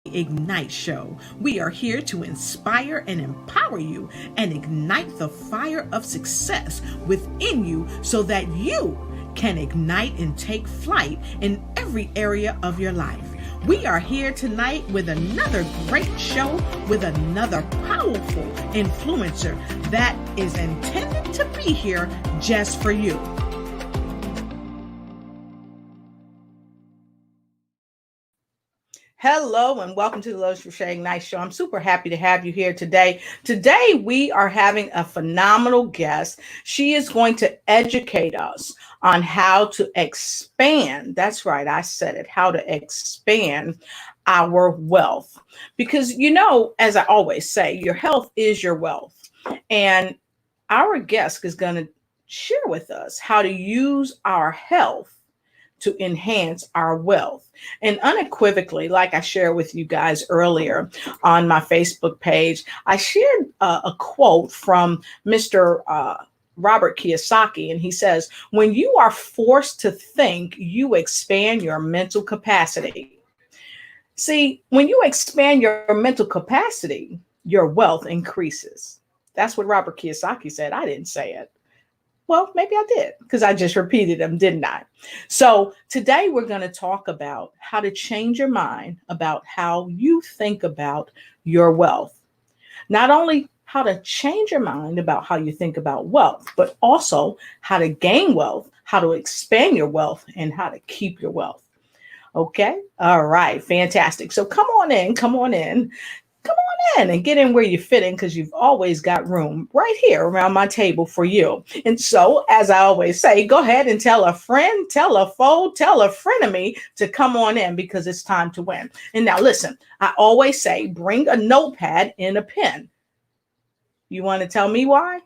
Ignite Show. We are here to inspire and empower you and ignite the fire of success within you so that you can ignite and take flight in every area of your life. We are here tonight with another great show with another powerful influencer that is intended to be here just for you. Hello and welcome to the Lotus Crochet Ignite Show. I'm super happy to have you here today. Today we are having a phenomenal guest. She is going to educate us on how to expand. That's right, I said it, how to expand our wealth. Because as I always say, your health is your wealth. And our guest is going to share with us how to use our health to enhance our wealth. And unequivocally, like I shared with you guys earlier on my Facebook page, I shared a quote from Mr. Robert Kiyosaki, and he says, when you are forced to think, you expand your mental capacity. See, when you expand your mental capacity, your wealth increases. That's what Robert Kiyosaki said. I didn't say it. Well, maybe I did because I just repeated them, didn't I? So today we're going to talk about how to change your mind about how you think about your wealth. Not only how to change your mind about how you think about wealth, but also how to gain wealth, how to expand your wealth, and how to keep your wealth. Okay? All right. Fantastic. So come on in. And get in where you fit in, because you've always got room right here around my table for you. And so, as I always say, go ahead and tell a friend, tell a foe, tell a frenemy to come on in, because it's time to win. And now listen, I always say, bring a notepad and a pen. You want to tell me why?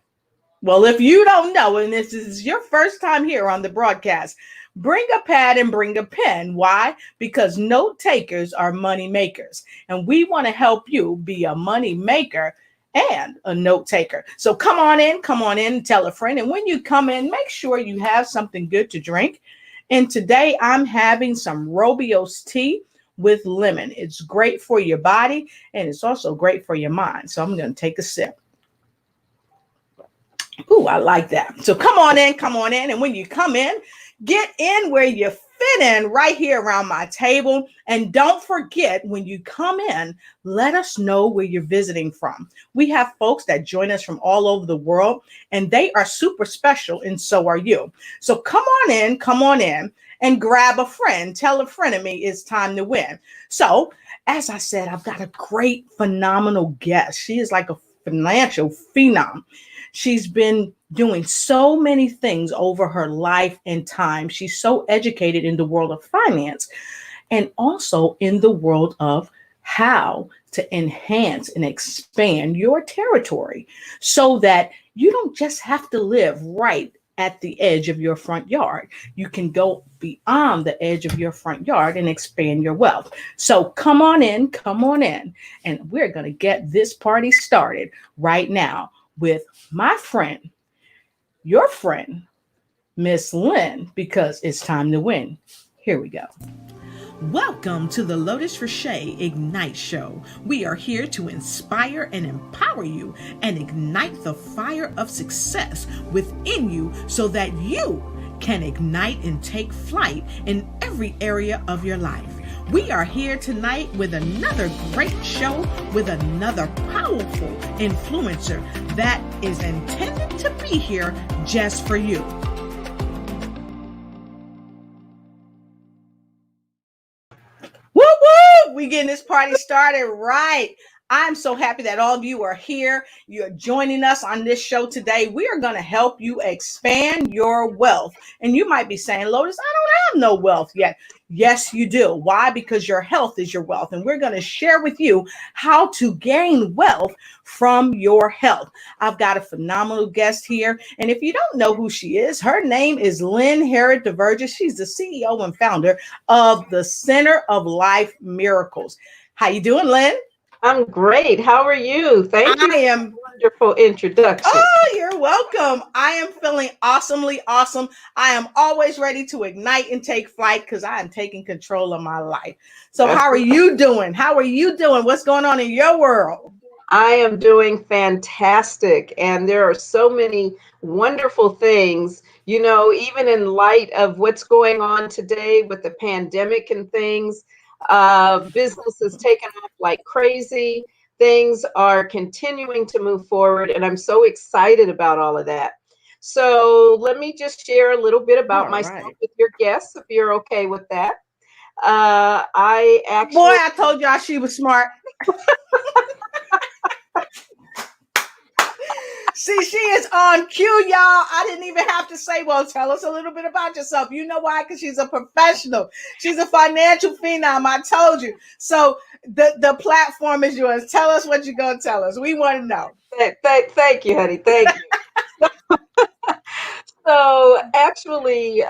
Well, if you don't know, and this is your first time here on the broadcast, bring a pad and bring a pen. Why? Because note takers are money makers. And we want to help you be a money maker and a note taker. So come on in, tell a friend. And when you come in, make sure you have something good to drink. And today I'm having some Robios tea with lemon. It's great for your body and it's also great for your mind. So I'm going to take a sip. Ooh, I like that. So come on in. And when you come in, get in where you fit in right here around my table. And don't forget, when you come in, let us know where you're visiting from. We have folks that join us from all over the world, and they are super special, and so are you. So come on in, and grab a friend. Tell a friend of me it's time to win. So, as I said, I've got a great, phenomenal guest. She is like a financial phenom. She's been doing so many things over her life and time. She's so educated in the world of finance and also in the world of how to enhance and expand your territory so that you don't just have to live right at the edge of your front yard. You can go beyond the edge of your front yard and expand your wealth. So come on in, and we're going to get this party started right now with my friend, your friend, Miss Lynn, because it's time to win. Here we go. Welcome to the Lotus Crochet Ignite Show. We are here to inspire and empower you and ignite the fire of success within you so that you can ignite and take flight in every area of your life. We are here tonight with another great show with another powerful influencer that is intended to be here just for you. Woo woo! We getting this party started right. I'm so happy that all of you are here. You're joining us on this show today. We are going to help you expand your wealth. And you might be saying, Lotus, I don't have no wealth yet. Yes, you do. Why? Because your health is your wealth. And we're going to share with you how to gain wealth from your health. I've got a phenomenal guest here. And if you don't know who she is, her name is Lynne Herod-Deverges. She's the CEO and founder of the Center of Life Miracles. How you doing, Lynne? I'm great. How are you? Thank you I for am. that wonderful introduction. Oh, you're welcome. I am feeling awesomely awesome. I am always ready to ignite and take flight because I am taking control of my life. So, That's how are you doing? How are you doing? What's going on in your world? I am doing fantastic, and there are so many wonderful things, even in light of what's going on today with the pandemic and things. Business is taking off like crazy. Things are continuing to move forward, and I'm so excited about all of that. So, let me just share a little bit about All myself right. with your guests, if you're okay with that. I Boy, actually I told y'all she was smart. See, she is on cue, y'all. I didn't even have to say, well, tell us a little bit about yourself. You know why? Because she's a professional. She's a financial phenom. I told you. So the platform is yours. Tell us what you're going to tell us. We want to know. thank you, honey. Thank you. So actually,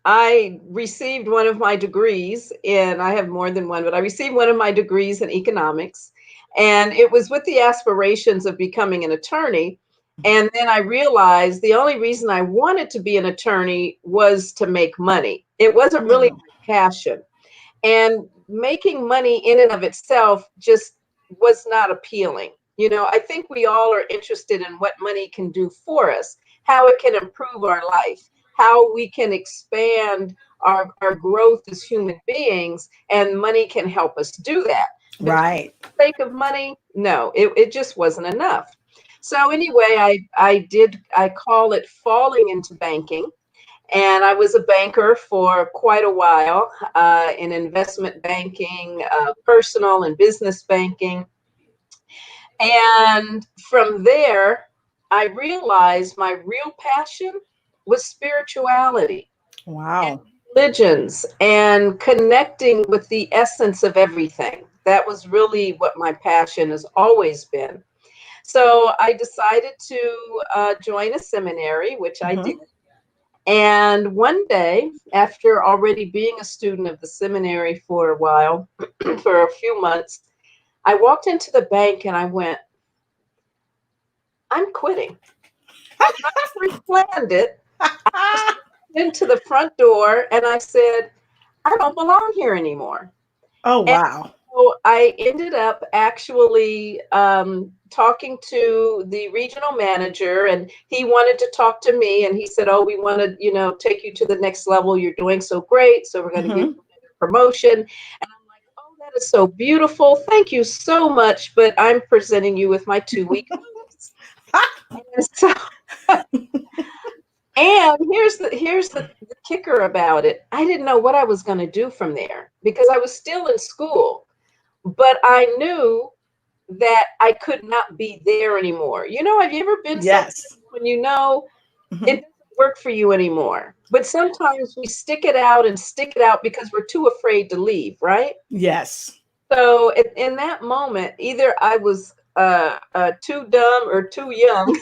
I received one of my degrees in, I have more than one, but I received one of my degrees in economics. And it was with the aspirations of becoming an attorney. And then I realized the only reason I wanted to be an attorney was to make money. It wasn't really Mm, my passion. And making money in and of itself just was not appealing. I think we all are interested in what money can do for us, how it can improve our life, how we can expand our growth as human beings, and money can help us do that. But just right. for the sake of money, no, it just wasn't enough. So anyway, I call it falling into banking, and I was a banker for quite a while, in investment banking, personal and business banking. And from there, I realized my real passion was spirituality and Wow. religions and connecting with the essence of everything. That was really what my passion has always been. So I decided to join a seminary, which I did. Hmm. And one day, after already being a student of the seminary for a while, for a few months, I walked into the bank and I went, I'm quitting. Had not pre-planned it. I just went into the front door and I said, I don't belong here anymore. Oh, And wow. so I ended up actually talking to the regional manager, and he wanted to talk to me. And he said, "Oh, we want to, take you to the next level. You're doing so great, so we're going to give Hmm. you a promotion." And I'm like, "Oh, that is so beautiful. Thank you so much, but I'm presenting you with my 2 week notice." And so, and here's the kicker about it. I didn't know what I was going to do from there because I was still in school. But I knew that I could not be there anymore. Have you ever been someplace Yes. when you know it Hmm. doesn't work for you anymore? But sometimes we stick it out and stick it out because we're too afraid to leave, right? Yes. So in that moment, either I was too dumb or too young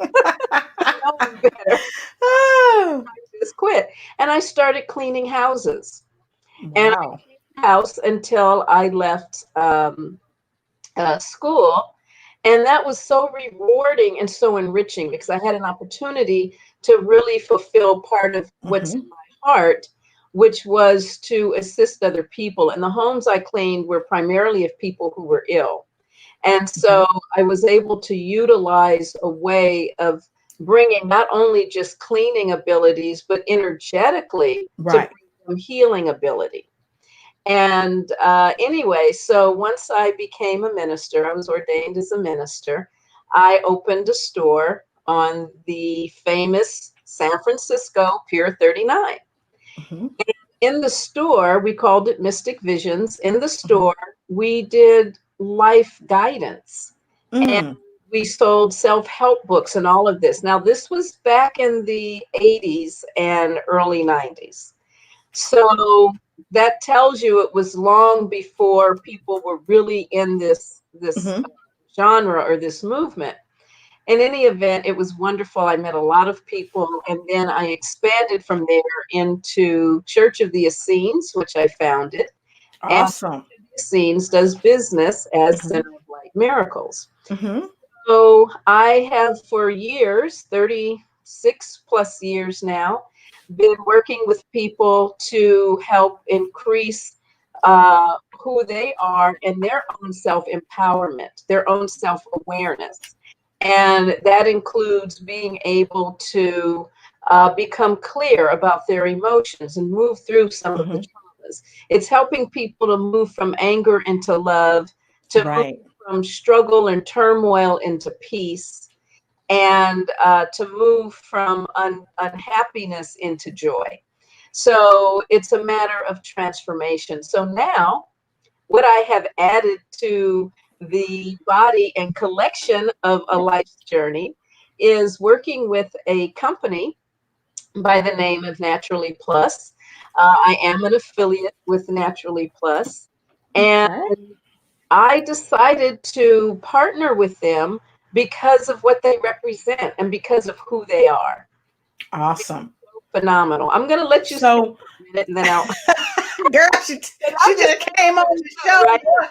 to know any better. Oh, Just quit. And I started cleaning houses. And I wow. cleaned the house until I left school. And that was so rewarding and so enriching because I had an opportunity to really fulfill part of what's Hmm. in my heart, which was to assist other people. And the homes I cleaned were primarily of people who were ill. And Hmm. so I was able to utilize a way of bringing not only just cleaning abilities, but energetically to Right. bring them healing ability. And anyway, so once I became a minister, I was ordained as a minister. I opened a store on the famous San Francisco Pier 39. Hmm. In the store, we called it Mystic Visions. In the Hmm. store, we did life guidance and Mm. we sold self-help books and all of this. Now, this was back in the 80s and early 90s. So that tells you it was long before people were really in this Hmm. genre or this movement. In any event, it was wonderful. I met a lot of people, and then I expanded from there into Church of the Essenes, which I founded, and Awesome. scenes does business as Mhm. Center of Light Miracles. Mhm. So I have for years, 36 plus years now, been working with people to help increase who they are and their own self empowerment, their own self awareness. And that includes being able to become clear about their emotions and move through some of the Mhm. traumas. It's helping people to move from anger into love, to move Right. from struggle and turmoil into peace, and to move from unhappiness into joy. So it's a matter of transformation. So now, what I have added to the body and collection of a life's journey is working with a company by the name of Naturally Plus. I am an affiliate with Naturally Plus, and Okay. I decided to partner with them because of what they represent and because of who they are. Awesome. Phenomenal. I'm going to let you speak So, for a minute and then I'll, girl, she I'm just just came on the show, show. right? Boy.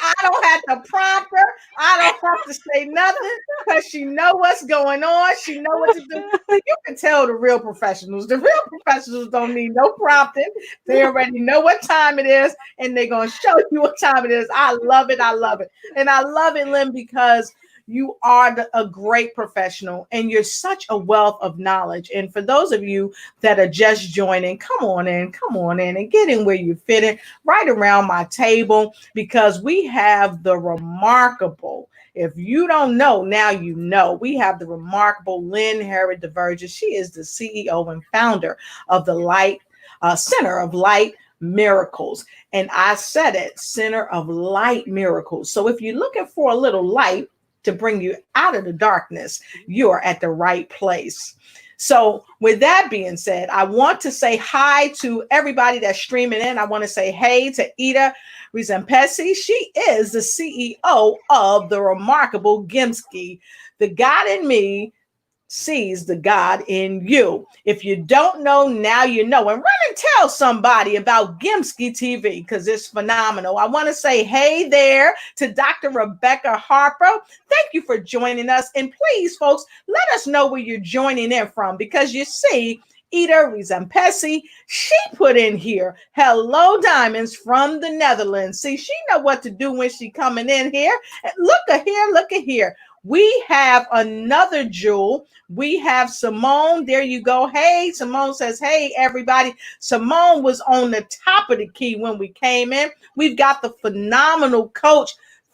I don't have to prompt her. I don't have to say nothing because she know what's going on. She know what to do. So you can tell the real professionals. The real professionals don't need no prompting. They already know what time it is, and they're gonna show you what time it is. I love it. I love it, and I love it, Lynn, because you are a great professional and you're such a wealth of knowledge. And for those of you that are just joining, come on in and get in where you fit in right around my table because we have the remarkable. If you don't know, now you know. We have the remarkable Lynne Herod-Deverges. She is the CEO and founder of the Center of Light Miracles. And I said it, Center of Light Miracles. So if you're looking for a little light to bring you out of the darkness, you're at the right place. So, with that being said, I want to say hi to everybody that's streaming in. I want to say hey to Ida Rizempesi. She is the CEO of the remarkable Gimski. The God in me sees the God in you. If you don't know, now you know. And run and tell somebody about Gimski TV because it's phenomenal. I want to say hey there to Dr. Rebecca Harper. Thank you for joining us. And please, folks, let us know where you're joining in from because you see, Ida Rizampesi, she put in here, hello, diamonds from the Netherlands. See, she know what to do when she coming in here. And look at here, look at here. We have another jewel. We have Simone. There you go. Hey, Simone says, hey, everybody. Simone was on the top of the key when we came in. We've got the phenomenal coach,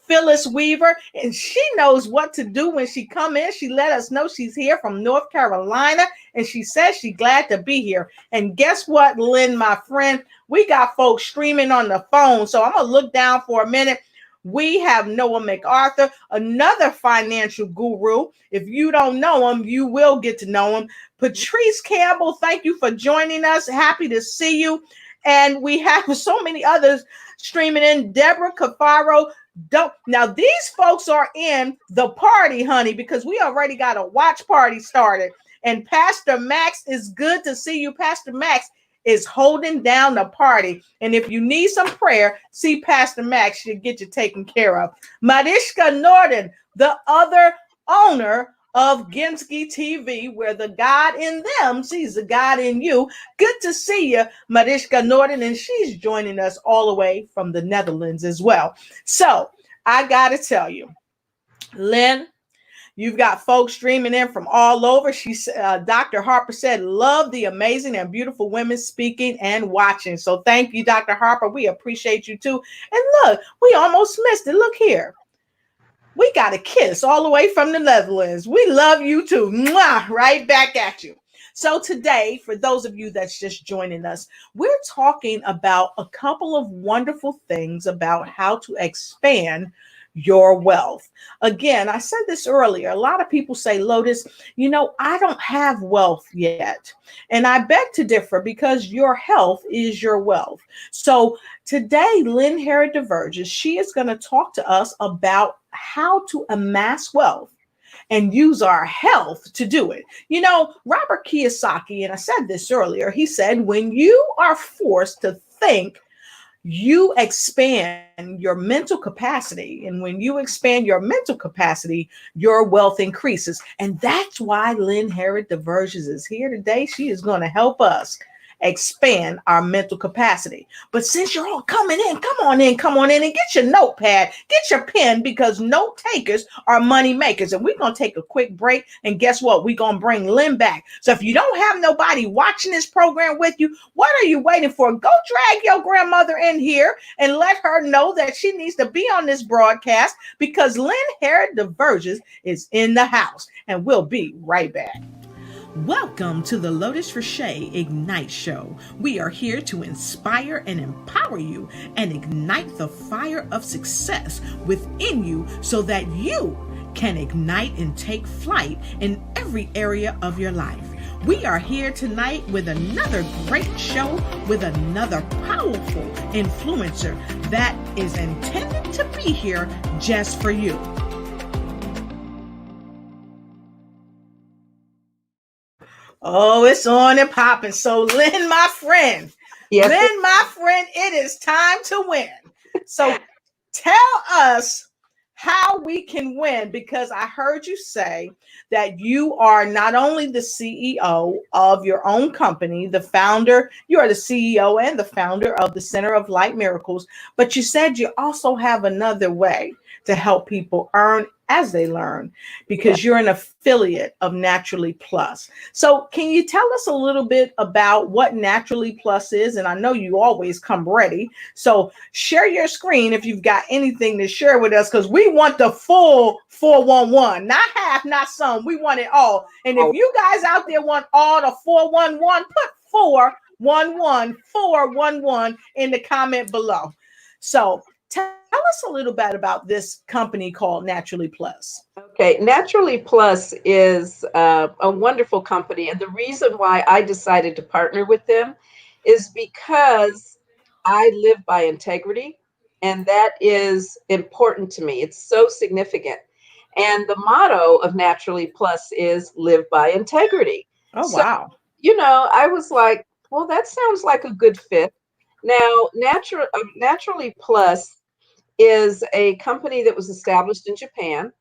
Phyllis Weaver, and she knows what to do when she come in. She let us know she's here from North Carolina, and she says she's glad to be here. And guess what, Lynn, my friend? We got folks streaming on the phone, so I'm going to look down for a minute. We have Noah MacArthur, another financial guru. If you don't know him, you will get to know him. Patrice Campbell, thank you for joining us. Happy to see you. And we have so many others streaming in. Deborah Cafaro. Don't now these folks are in the party, honey, because we already got a watch party started. And Pastor Max, is good to see you. Pastor Max is holding down the party. And if you need some prayer, see Pastor Max, she'll get you taken care of. Mariska Norden, the other owner of Gensky TV, where the God in them sees the God in you. Good to see you, Mariska Norden, and she's joining us all the way from the Netherlands as well. So I got to tell you, Lynn, you've got folks streaming in from all over. Dr. Harper said, love the amazing and beautiful women speaking and watching. So thank you, Dr. Harper. We appreciate you too. And look, we almost missed it. Look here. We got a kiss all the way from the Netherlands. We love you too. Mwah, right back at you. So today, for those of you that's just joining us, we're talking about a couple of wonderful things about how to expand your wealth. Again, I said this earlier. A lot of people say, Lotus, I don't have wealth yet. And I beg to differ because your health is your wealth. So today, Lynne Herod-Deverges, she is going to talk to us about how to amass wealth and use our health to do it. Robert Kiyosaki, and I said this earlier, he said, when you are forced to think you expand your mental capacity. And when you expand your mental capacity, your wealth increases. And that's why Lynne Herod-Deverges is here today. She is going to help us expand our mental capacity. But since you're all coming in, come on in and get your notepad, get your pen, because note takers are money makers. And we're going to take a quick break. And guess what? We're going to bring Lynn back. So if you don't have nobody watching this program with you, what are you waiting for? Go drag your grandmother in here and let her know that she needs to be on this broadcast, because Lynne Herod-Deverges is in the house. And we'll be right back. Welcome to the Lotus Richey Ignite Show. We are here to inspire and empower you and ignite the fire of success within you so that you can ignite and take flight in every area of your life. We are here tonight with another great show with another powerful influencer that is intended to be here just for you. Oh, it's on and popping. So, Lynn, my friend, Yes. Lynn, my friend, it is time to win. So, tell us how we can win, because I heard you say that you are not only the CEO of your own company, the founder, you are the CEO and the founder of the Center of Light Miracles, but you said you also have another way to help people earn as they learn, because you're an affiliate of Naturally Plus. So can you tell us a little bit about what Naturally Plus is? And I know you always come ready. So share your screen if you've got anything to share with us, because we want the full 411, not half, not some. We want it all. And if you guys out there want all the 411, put 411 in the comment below. So tell us a little bit about this company called Naturally Plus. Okay, Naturally Plus is a wonderful company. And the reason why I decided to partner with them is because I live by integrity, and that is important to me. It's so significant. And the motto of Naturally Plus is live by integrity. Oh, So, wow. I was like, well, that sounds like a good fit. Now, Naturally Plus is a company that was established in Japan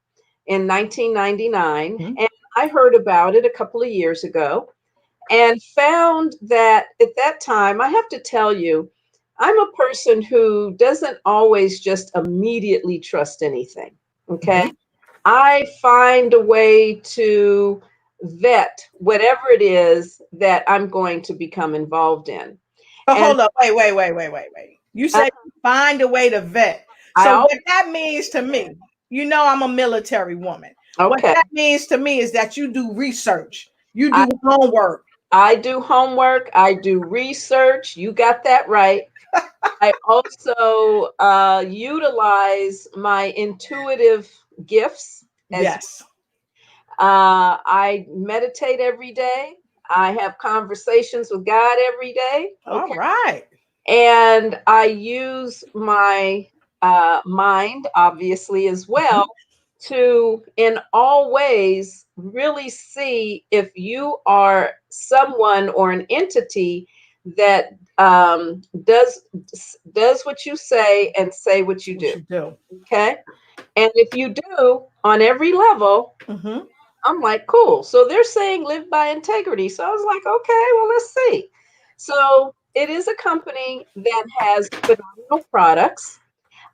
in 1999. Mhm. And I heard about it a couple of years ago and found that at that time, I have to tell you, I'm a person who doesn't always just immediately trust anything. Okay. Mhm. I find a way to vet whatever it is that I'm going to become involved in. But And hold up. Wait. You uh, said find a way to vet. I So always, what that means to me, I'm a military woman. What okay. that means to me is that you do research. You I, do homework. I do homework. I do research. You got that right. I also utilize my intuitive gifts as Yes. I meditate every day. I have conversations with God every day. All Okay. right. And I use my mind, obviously, as well, Mhm. to, in all ways, really see if you are someone or an entity that does what you say and say what you What do. you do. Okay. And if you do on every level, Hmm. I'm like, cool. So they're saying live by integrity. So I was like, okay, well, let's see. So it is a company that has phenomenal products.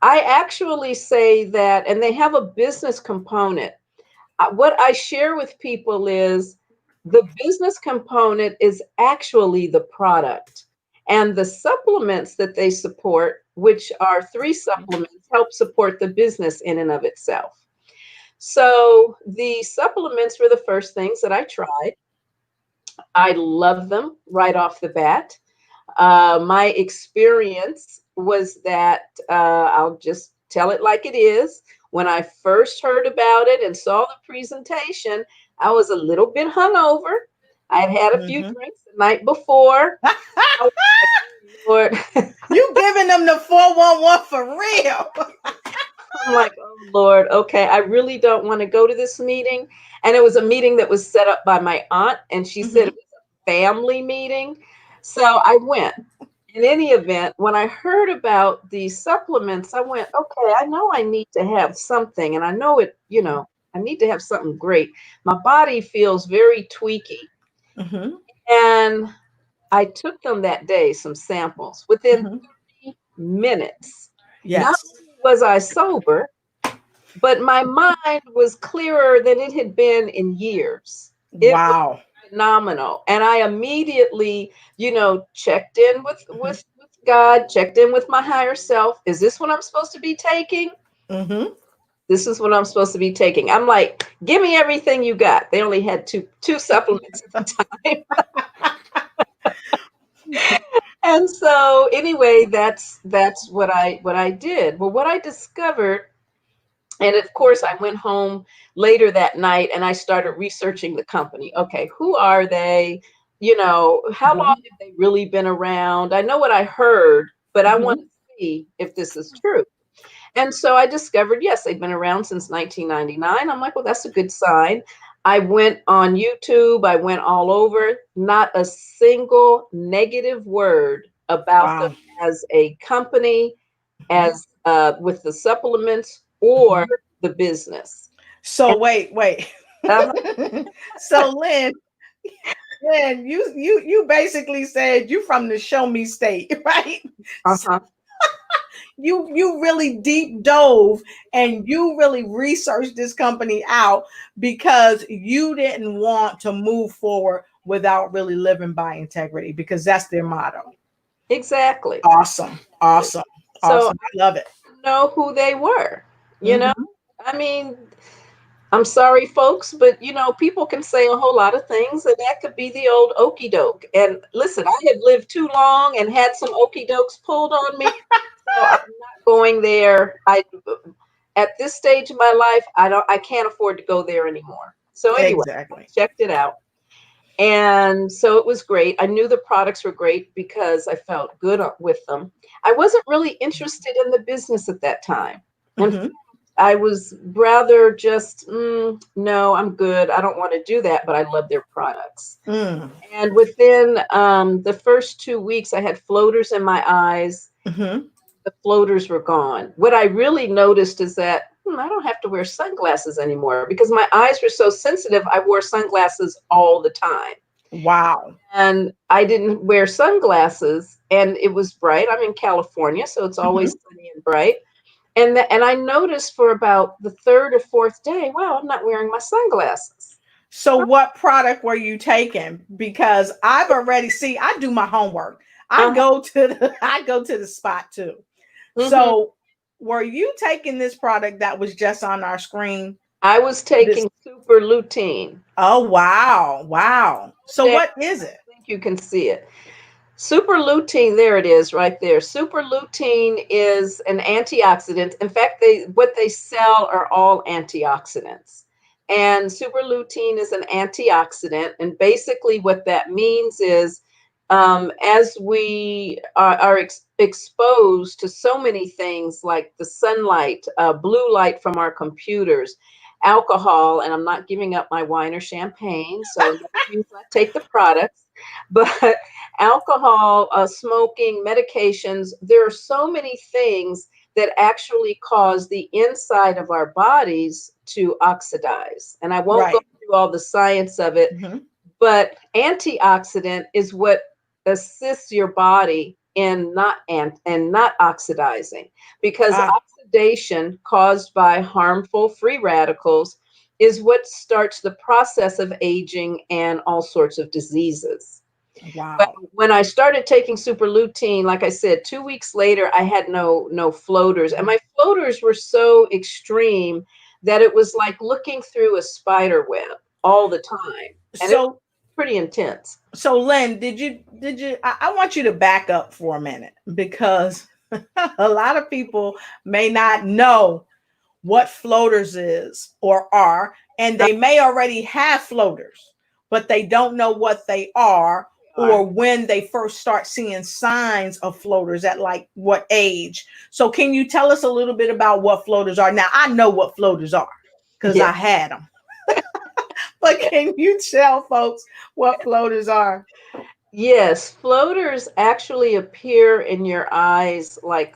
I actually say that, and they have a business component. What I share with people is the business component is actually the product. And the supplements that they support, which are 3 supplements, help support the business in and of itself. So the supplements were the first things that I tried. I love them right off the bat. My experience was that I'll just tell it like it is. When I first heard about it and saw the presentation, I was a little bit hungover. I'd had a few Hmm. drinks the night before. I was like, oh, Lord. You giving them the 411 for real. I'm like, oh Lord, okay, I really don't want to go to this meeting. And it was a meeting that was set up by my aunt, and she said it Hmm. was a family meeting. So I went. in any event, when I heard about these supplements, I went, okay, I know I need to have something, and I know it, I need to have something great. My body feels very tweaky. Mm-hmm. And I took them that day, some samples. Within Mm-hmm. 30 minutes, not Yes. only was I sober, but my mind was clearer than it had been in years. It was Wow. phenomenal. And I immediately, checked in with, Mm-hmm. with God, checked in with my higher self. Is this what I'm supposed to be taking? Mm-hmm. This is what I'm supposed to be taking. I'm like, give me everything you got. They only had two supplements at the time. And so anyway, that's what I did. Well, what I discovered, and of course I went home later that night and I started researching the company. Okay, who are they? How long Mm-hmm. have they really been around? I know what I heard, but I want Mm-hmm. to see if this is true. And so I discovered, yes, they've been around since 1999. I'm like, well, that's a good sign. I went on YouTube, I went all over, not a single negative word about them Wow. as a company, Mm-hmm. as with the supplements or Mm-hmm. the business. So wait. Uh-huh, So Lynn, you basically said you from the show me state, right? So uh-huh. you really deep dove and you really researched this company out because you didn't want to move forward without really living by integrity because that's their motto. Exactly. Awesome. Awesome. So Awesome. I love it. I know who they were. You know, Mm-hmm. I mean, I'm sorry, folks, but people can say a whole lot of things, and that could be the old okey doke. And listen, I had lived too long and had some okey dokes pulled on me, so I'm not going there. At this stage of my life, I can't afford to go there anymore. So anyway, I Exactly. checked it out. And so it was great. I knew the products were great because I felt good with them. I wasn't really interested in the business at that time. And Mm-hmm. I was rather just, no, I'm good. I don't want to do that, but I love their products. Mm. And within the first 2 weeks, I had floaters in my eyes. Mm-hmm. The floaters were gone. What I really noticed is that I don't have to wear sunglasses anymore because my eyes were so sensitive. I wore sunglasses all the time. Wow. And I didn't wear sunglasses, and it was bright. I'm in California, so it's Mm-hmm. always sunny and bright. And I noticed for about the third or fourth day, wow, I'm not wearing my sunglasses. So what product were you taking? Because I've already see I do my homework. I Uh-huh. go to the I go to the spot too. Hmm. So were you taking this product that was just on our screen? I was This taking super lutein. Oh wow. Wow. So There, what is I it? think you can see it. Super lutein, there it is right there. Super lutein is an antioxidant. In fact, what they sell are all antioxidants. And super lutein is an antioxidant. And basically, what that means is as we are exposed to so many things like the sunlight, blue light from our computers, alcohol, and I'm not giving up my wine or champagne, so please not take the products, but alcohol, smoking, medications, there are so many things that actually cause the inside of our bodies to oxidize. And I won't go Right. through all the science of it, Mhm. but antioxidant is what assists your body in not oxidizing, because Ah, oxidation caused by harmful free radicals is what starts the process of aging and all sorts of diseases. But wow. when I started taking super lutein, like I said, 2 weeks later, I had no floaters, and my floaters were so extreme that it was like looking through a spider web all the time, and it was So pretty intense. Lynn, I want you to back up for a minute because a lot of people may not know what floaters is or are, and they may already have floaters, but they don't know what they are or when they first start seeing signs of floaters at like what age. So can you tell us a little bit about what floaters are? Now I know what floaters are because Yeah, I had them, but yeah. can you tell folks what floaters are? Yes, floaters actually appear in your eyes like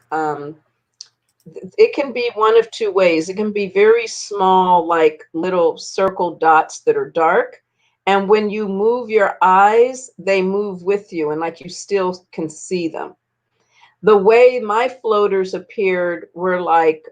it can be one of two ways. It can be very small, like little circle dots that are dark. And when you move your eyes, they move with you and like you still can see them. The way my floaters appeared were like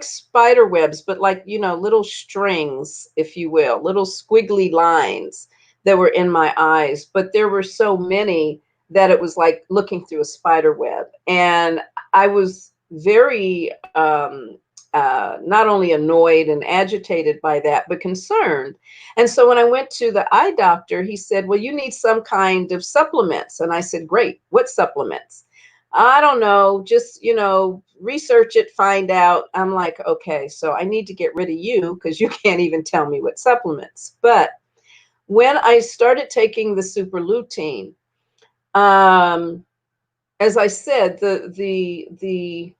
spider webs, but like, you know, little strings, if you will, little squiggly lines that were in my eyes. But there were so many that it was like looking through a spider web. And I was very not only annoyed and agitated by that, but concerned. And so when I went to the eye doctor, he said, well, you need some kind of supplements. And I said, great, what supplements? I don't know, just, you know, research it, find out. I'm like, okay, so I need to get rid of you because you can't even tell me what supplements. But when I started taking the super lutein, um, as I said, the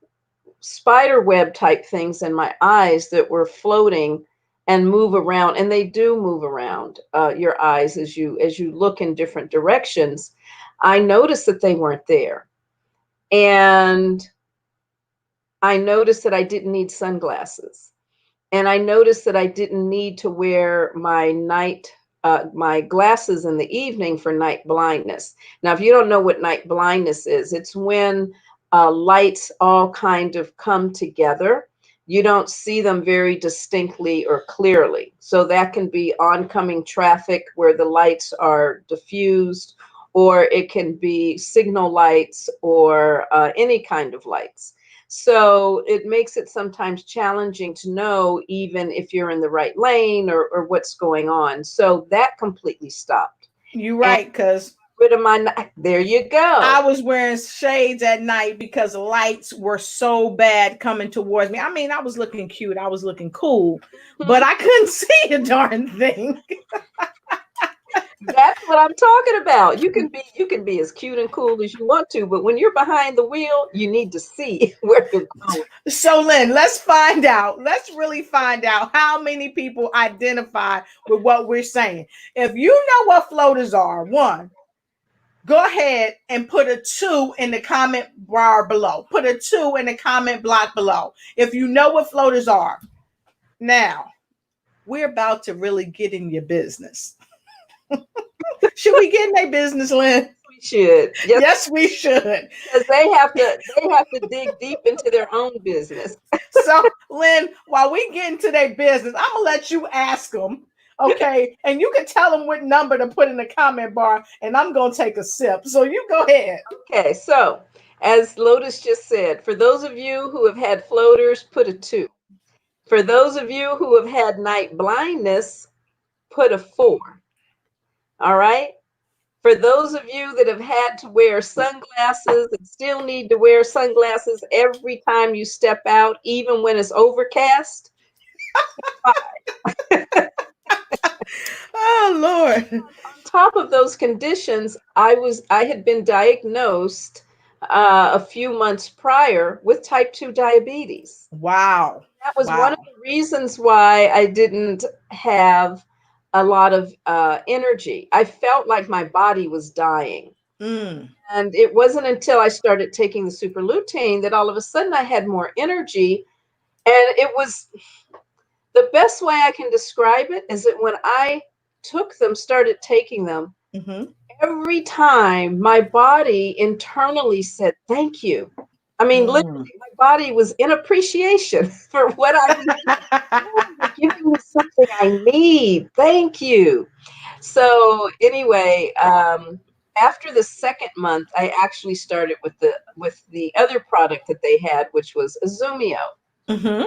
spider web type things in my eyes that were floating and move around, and they do move around your eyes as you look in different directions. I noticed that they weren't there. And I noticed that I didn't need sunglasses. And I noticed that I didn't need to wear my glasses in the evening for night blindness. Now, if you don't know what night blindness is, it's when lights all kind of come together. You don't see them very distinctly or clearly. So that can be oncoming traffic where the lights are diffused, or it can be signal lights or any kind of lights. So it makes it sometimes challenging to know even if you're in the right lane or what's going on. So that completely stopped. You're And right, because rid of my, there you I go. was wearing shades at night because the lights were so bad coming towards me. I mean, I was looking cute, I was looking cool, but Mhm. I couldn't see a darn thing. That's what I'm talking about. You can be as cute and cool as you want to, but when you're behind the wheel, you need to see where you're going. So, Lynn, let's find out. Let's really find out how many people identify with what we're saying. If you know what floaters are, one, go ahead and put a 2 in the comment bar below. Put a 2 in the comment block below if you know what floaters are. Now, we're about to really get in your business. Should we get in their business, Lynn? We should. Yes, Yes, we should. because they have to dig deep into their own business. So, Lynn, while we get into their business, I'm gonna let you ask them, okay? And you can tell them what number to put in the comment bar, and I'm gonna take a sip. So you go ahead. Okay, so as Lotus just said, for those of you who have had floaters, put a 2. For those of you who have had night blindness, put a 4. All right. For those of you that have had to wear sunglasses and still need to wear sunglasses every time you step out, even when it's overcast, Oh Lord! on top of those conditions, I had been diagnosed a few months prior with type 2 diabetes. Wow! That was one of Wow! the reasons why I didn't have a lot of energy. I felt like my body was dying. Mm. And it wasn't until I started taking the super lutein that all of a sudden I had more energy. And it was the best way I can describe it is that when I took them, started taking them, Mm-hmm. every time my body internally said, thank you. I mean, Mm. literally, my body was in appreciation for what I was. Oh, you're giving me something I need. Thank you. So anyway, after the second month, I actually started with the other product that they had, which was Azumio. Mm-hmm.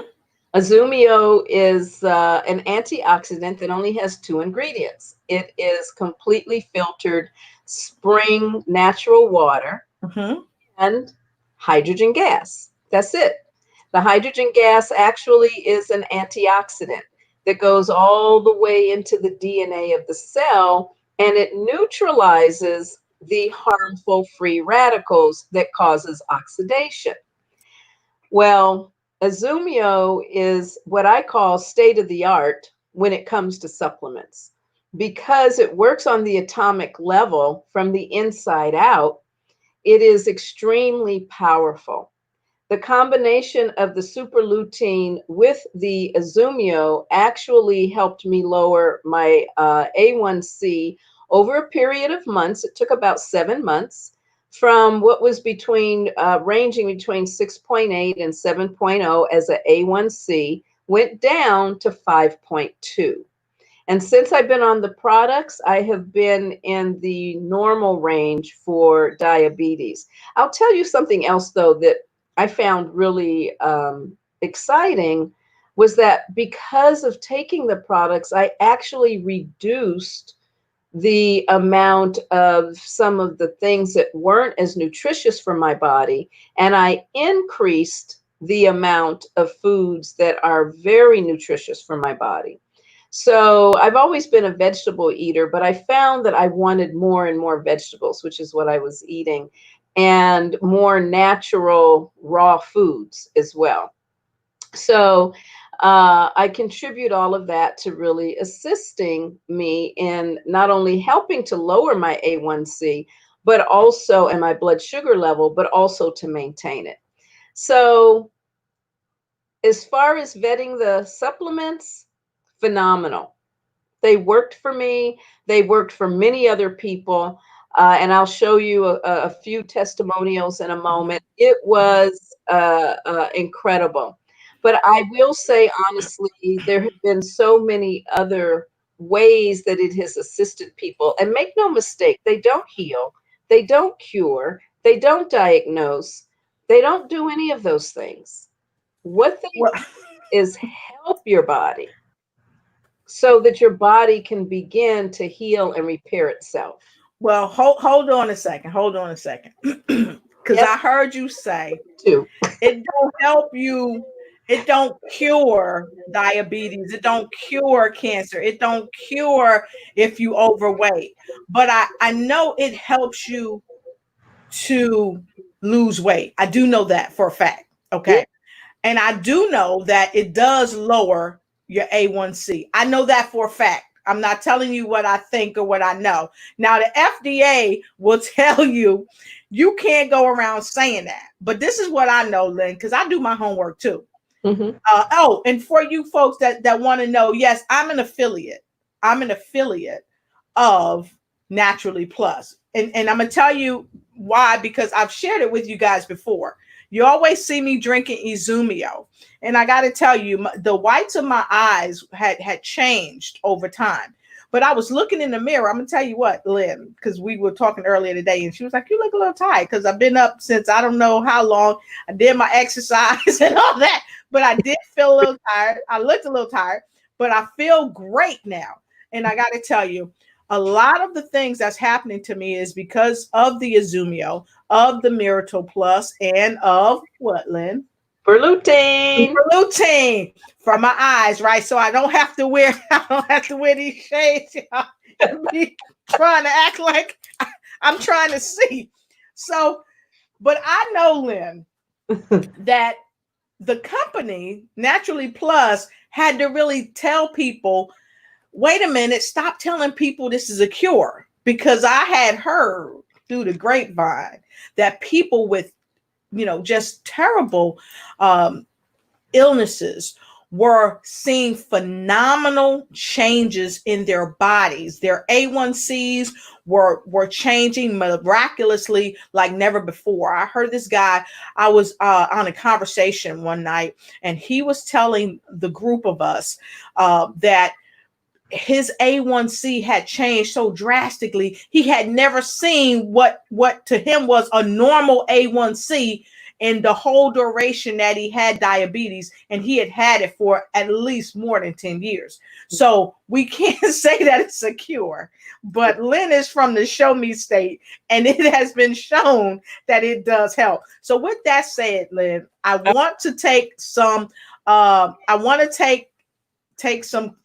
Azumio is an antioxidant that only has 2 ingredients. It is completely filtered spring natural water Mm-hmm. and hydrogen gas. That's it. The hydrogen gas actually is an antioxidant that goes all the way into the DNA of the cell, and it neutralizes the harmful free radicals that causes oxidation. Well, Azumio is what I call state of the art when it comes to supplements because it works on the atomic level from the inside out, it is extremely powerful. The combination of the super lutein with the Azumio actually helped me lower my A1C over a period of months. It took about 7 months, from what was ranging between 6.8 and 7.0 as a A1C, went down to 5.2. And since I've been on the products, I have been in the normal range for diabetes. I'll tell you something else, though, that I found really exciting, was that because of taking the products, I actually reduced the amount of some of the things that weren't as nutritious for my body, and I increased the amount of foods that are very nutritious for my body. So I've always been a vegetable eater, but I found that I wanted more and more vegetables, which is what I was eating, and more natural raw foods as well. So I contribute all of that to really assisting me in not only helping to lower my A1C, but also, and my blood sugar level, but also to maintain it. So as far as vetting the supplements, phenomenal. They worked for me. They worked for many other people. And I'll show you a few testimonials in a moment. It was incredible. But I will say, honestly, there have been so many other ways that it has assisted people. And make no mistake, they don't heal, they don't cure, they don't diagnose, they don't do any of those things. What they Well, do is help your body so that your body can begin to heal and repair itself. well, hold on a second. Hold on a second. Because Yes, I heard you say too. it don't help you, it don't cure diabetes, it don't cure cancer, it don't cure if you overweight. But I know it helps you to lose weight. I do know that for a fact. Yeah. Okay. And I do know that it does lower your A1C. I know that for a fact. I'm not telling you what I think or what I know. Now, the FDA will tell you you can't go around saying that. But this is what I know, Lynn, because I do my homework too. Hmm. Oh, and for you folks that want to know, yes, I'm an affiliate. I'm an affiliate of Naturally Plus. And I'm going to tell you why, because I've shared it with you guys before. You always see me drinking Izumio. And I got to tell you, the whites of my eyes had changed over time. But I was looking in the mirror. I'm going to tell you what, Lynn, because we were talking earlier today, and she was like, you look a little tired, because I've been up since I don't know how long. I did my exercise and all that, but I did feel a little tired. I looked a little tired, but I feel great now. And I got to tell you, a lot of the things that's happening to me is because of the Azumio, of the Miracle Plus, and of what, Lynn? For lutein. Lutein for my eyes, right? So I don't have to wear these shades, and be trying to act like I'm trying to see. So, but I know, Lynn, that the company Naturally Plus had to really tell people, wait a minute, stop telling people this is a cure, because I had heard through the grapevine that people with, just terrible illnesses were seeing phenomenal changes in their bodies. Their A1Cs were changing miraculously like never before. I heard this guy, I was on a conversation one night, and he was telling the group of us that his A1C had changed so drastically. He had never seen what to him was a normal A1C in the whole duration that he had diabetes, and he had it for at least more than 10 years. So we can't say that it's a cure, but Lynn is from the show me state, and it has been shown that it does help. So with that said, Lynn, I want to take some some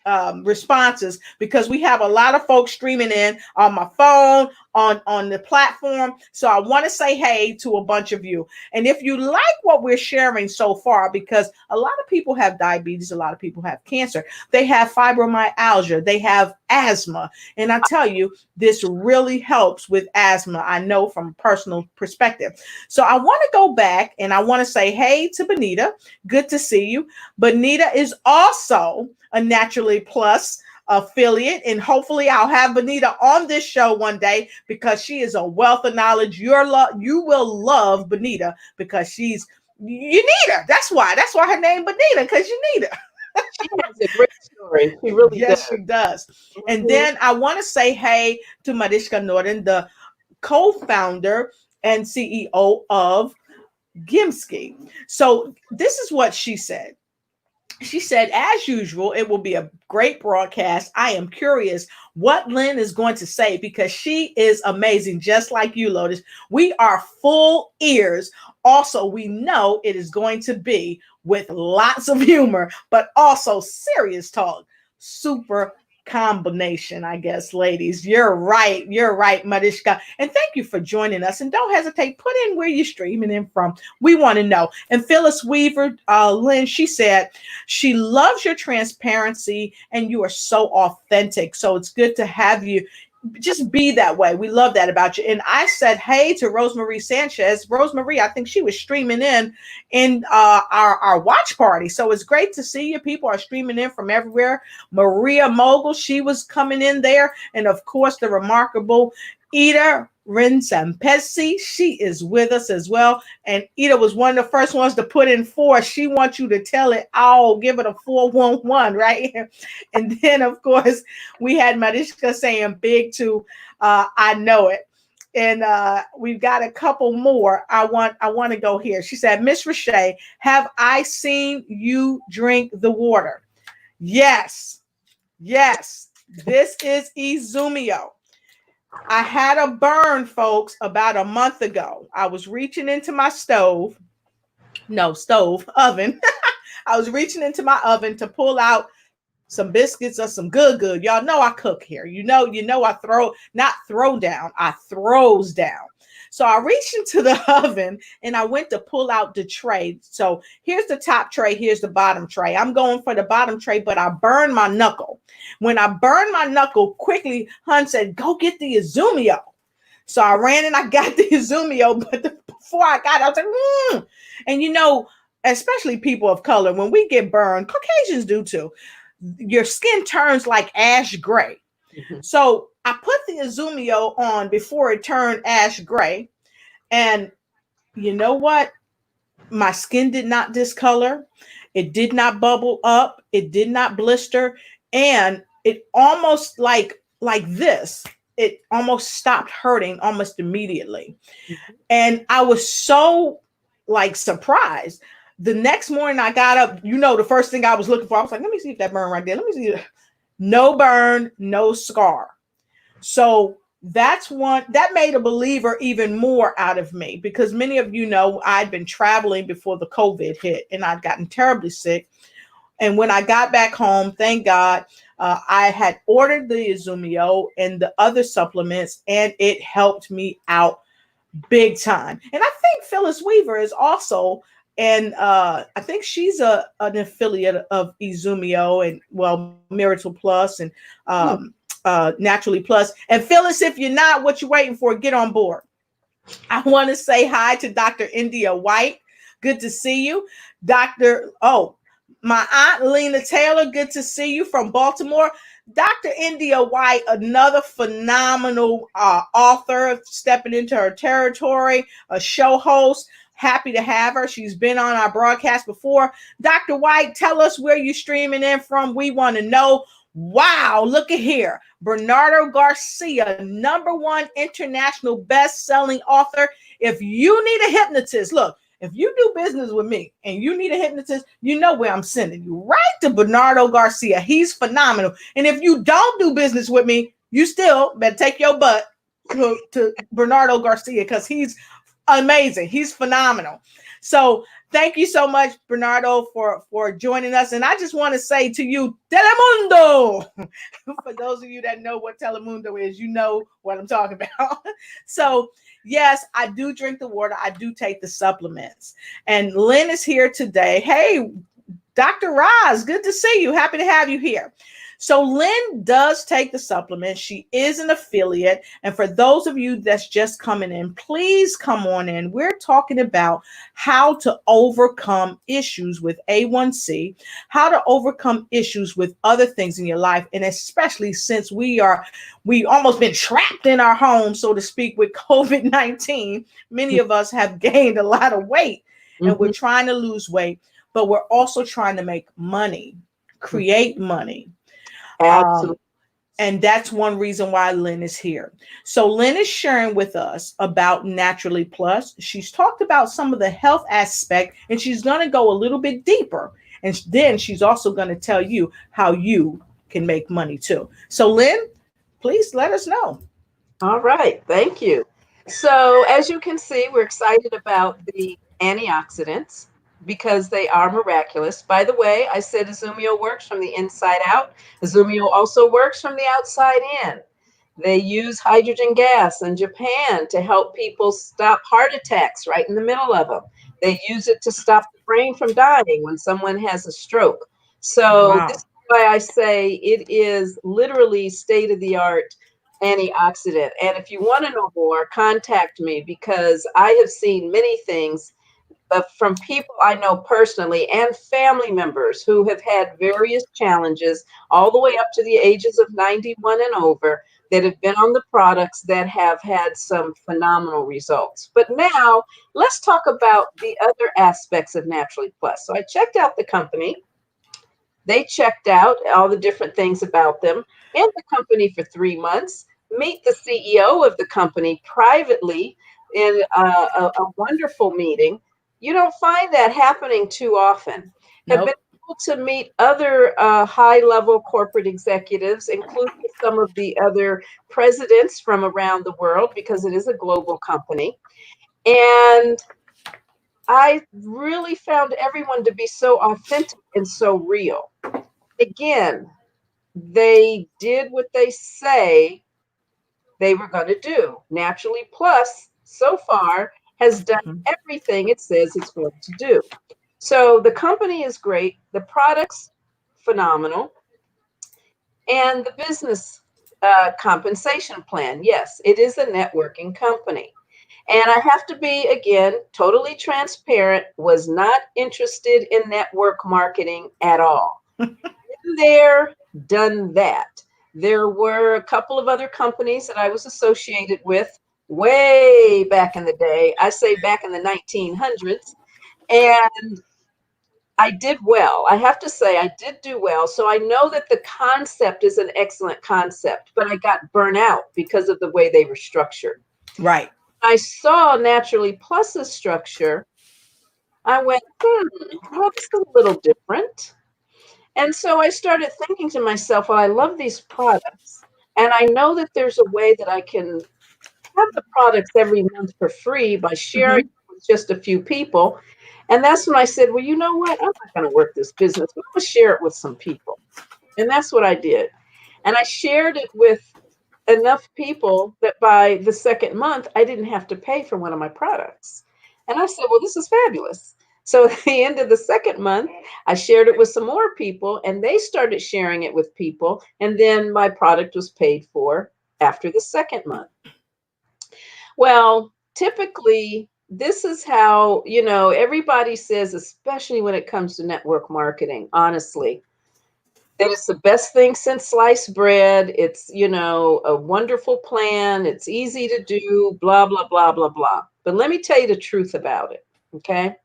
responses, because we have a lot of folks streaming in on my phone, on the platform. So I want to say hey to a bunch of you. And if you like what we're sharing so far, because a lot of people have diabetes, a lot of people have cancer, they have fibromyalgia, they have asthma. And I tell you, this really helps with asthma. I know from a personal perspective. So I want to go back and I want to say hey to Benita. Good to see you. Benita is also a Naturally Plus affiliate, and hopefully I'll have Benita on this show one day because she is a wealth of knowledge. You will love Benita because you need her. That's why her name Benita, because you need her. She has a great story. She really Yes, does. she does. And Mhm. then I want to say hey to Mariska Norden, the co-founder and CEO of Gimski. So this is what she said. She said, as usual, it will be a great broadcast. I am curious what Lynn is going to say because she is amazing, just like you, Lotus. We are full ears. Also, we know it is going to be with lots of humor, but also serious talk. Super combination, I guess, ladies. You're right. You're right, Mariska. And thank you for joining us. And don't hesitate, put in where you're streaming in from. We want to know. And Phyllis Weaver, Lynn, she said, she loves your transparency and you are so authentic. So it's good to have you. Just be that way. We love that about you. And I said, hey to Rosemary Sanchez. Rosemary, I think she was streaming in our watch party. So it's great to see you. People are streaming in from everywhere. Maria Mogul, she was coming in there. And of course, the remarkable Ida Rinsampesi, she is with us as well. And Ida was one of the first ones to put in 4. She wants you to tell it all, give it a 411, right? And then, of course, we had Mariska saying big too. I know it. And we've got a couple more. I want to go here. She said, Miss Rashay, have I seen you drink the water? Yes. Yes. This is Izumio. I had a burn, folks, about a month ago. I was reaching into my oven. I was reaching into my oven to pull out some biscuits or some good. Y'all know I cook here. You know, I not throw down, I throws down. So I reached into the oven and I went to pull out the tray. So here's the top tray. Here's the bottom tray. I'm going for the bottom tray, but I burned my knuckle. When I burned my knuckle, quickly, Hun said, go get the Izumio. So I ran and I got the Izumio, but before I got it, I was like, And you know, especially people of color, when we get burned, Caucasians do too, your skin turns like ash gray. Mhm. So I put the Izumio on before it turned ash gray. And you know what? My skin did not discolor. It did not bubble up. It did not blister. And it almost like this, it almost stopped hurting almost immediately. Mhm. And I was so like surprised. The next morning I got up, the first thing I was looking for, I was like, let me see if that burn right there. Let me see. No burn, no scar. So that's one that made a believer even more out of me because many of you know I'd been traveling before the COVID hit and I'd gotten terribly sick. And when I got back home, thank God, I had ordered the Izumio and the other supplements, and it helped me out big time. And I think Phyllis Weaver is also, and I think she's an affiliate of Izumio and Miracle Plus and Naturally Plus. And Phyllis, if you're not, what you waiting for? Get on board. I want to say hi to Dr. India White. Good to see you, my aunt Lena Taylor. Good to see you from Baltimore. Dr. India White, another phenomenal author, stepping into her territory, a show host. Happy to have her. She's been on our broadcast before. Dr. White, tell us where you're streaming in from. We want to know. Wow, look at here. Bernardo Garcia, #1 international best-selling author. If you need a hypnotist, look, if you do business with me and you need a hypnotist, you know where I'm sending you. Right to Bernardo Garcia. He's phenomenal. And if you don't do business with me, you still better take your butt to Bernardo Garcia because he's amazing. He's phenomenal. So Thank you so much, Bernardo, for joining us. And I just want to say to you, Telemundo. For those of you that know what Telemundo is, you know what I'm talking about. So, yes, I do drink the water. I do take the supplements. And Lynn is here today. Hey, Dr. Roz, good to see you. Happy to have you here. So Lynn does take the supplement. She is an affiliate. And for those of you that's just coming in, please come on in. We're talking about how to overcome issues with A1C, how to overcome issues with other things in your life. And especially since we almost been trapped in our home, so to speak, with COVID-19, many of us have gained a lot of weight and we're trying to lose weight, but we're also trying to make money, create money. Absolutely. And that's one reason why Lynn is here. So Lynn is sharing with us about Naturally Plus. She's talked about some of the health aspect, and she's going to go a little bit deeper. And then she's also going to tell you how you can make money too. So Lynn, please let us know. All right. Thank you. So, as you can see, we're excited about the antioxidants because they are miraculous. By the way, I said Azumio works from the inside out. Azumio also works from the outside in. They use hydrogen gas in Japan to help people stop heart attacks right in the middle of them. They use it to stop the brain from dying when someone has a stroke. So, this Wow. is why I say it is literally state of the art antioxidant. And if you want to know more, contact me because I have seen many things from people I know personally and family members who have had various challenges all the way up to the ages of 91 and over that have been on the products that have had some phenomenal results. But now let's talk about the other aspects of Naturally Plus. So I checked out the company. They checked out all the different things about them in the company for 3 months, meet the CEO of the company privately in a wonderful meeting. You don't find that happening too often. Have been Nope. able to meet other high level corporate executives, including some of the other presidents from around the world, because it is a global company. And I really found everyone to be so authentic and so real. Again, they did what they say they were going to do. Naturally Plus, so far, has done Mhm. everything it says it's going to do. So the company is great, the product's phenomenal, and the business compensation plan, yes, it is a networking company. And I have to be, again, totally transparent, was not interested in network marketing at all. Been there, done that. There were a couple of other companies that I was associated with way back in the day. I say back in the 1900s. And I did well. I have to say, I did do well. So I know that the concept is an excellent concept, but I got burnt out because of the way they were structured. Right. I saw Naturally Plus's structure. I went, well, this is a little different. And so I started thinking to myself, well, I love these products. And I know that there's a way that I can have the products every month for free by sharing Hmm. with just a few people. And that's when I said, well, you know what? I'm not going to work this business. I'm going to share it with some people. And that's what I did. And I shared it with enough people that by the second month, I didn't have to pay for one of my products. And I said, well, this is fabulous. So at the end of the second month, I shared it with some more people and they started sharing it with people. And then my product was paid for after the second month. Well, typically, this is how, everybody says, especially when it comes to network marketing, honestly, that it's the best thing since sliced bread. It's, a wonderful plan. It's easy to do, blah, blah, blah, blah, blah. But let me tell you the truth about it. Okay.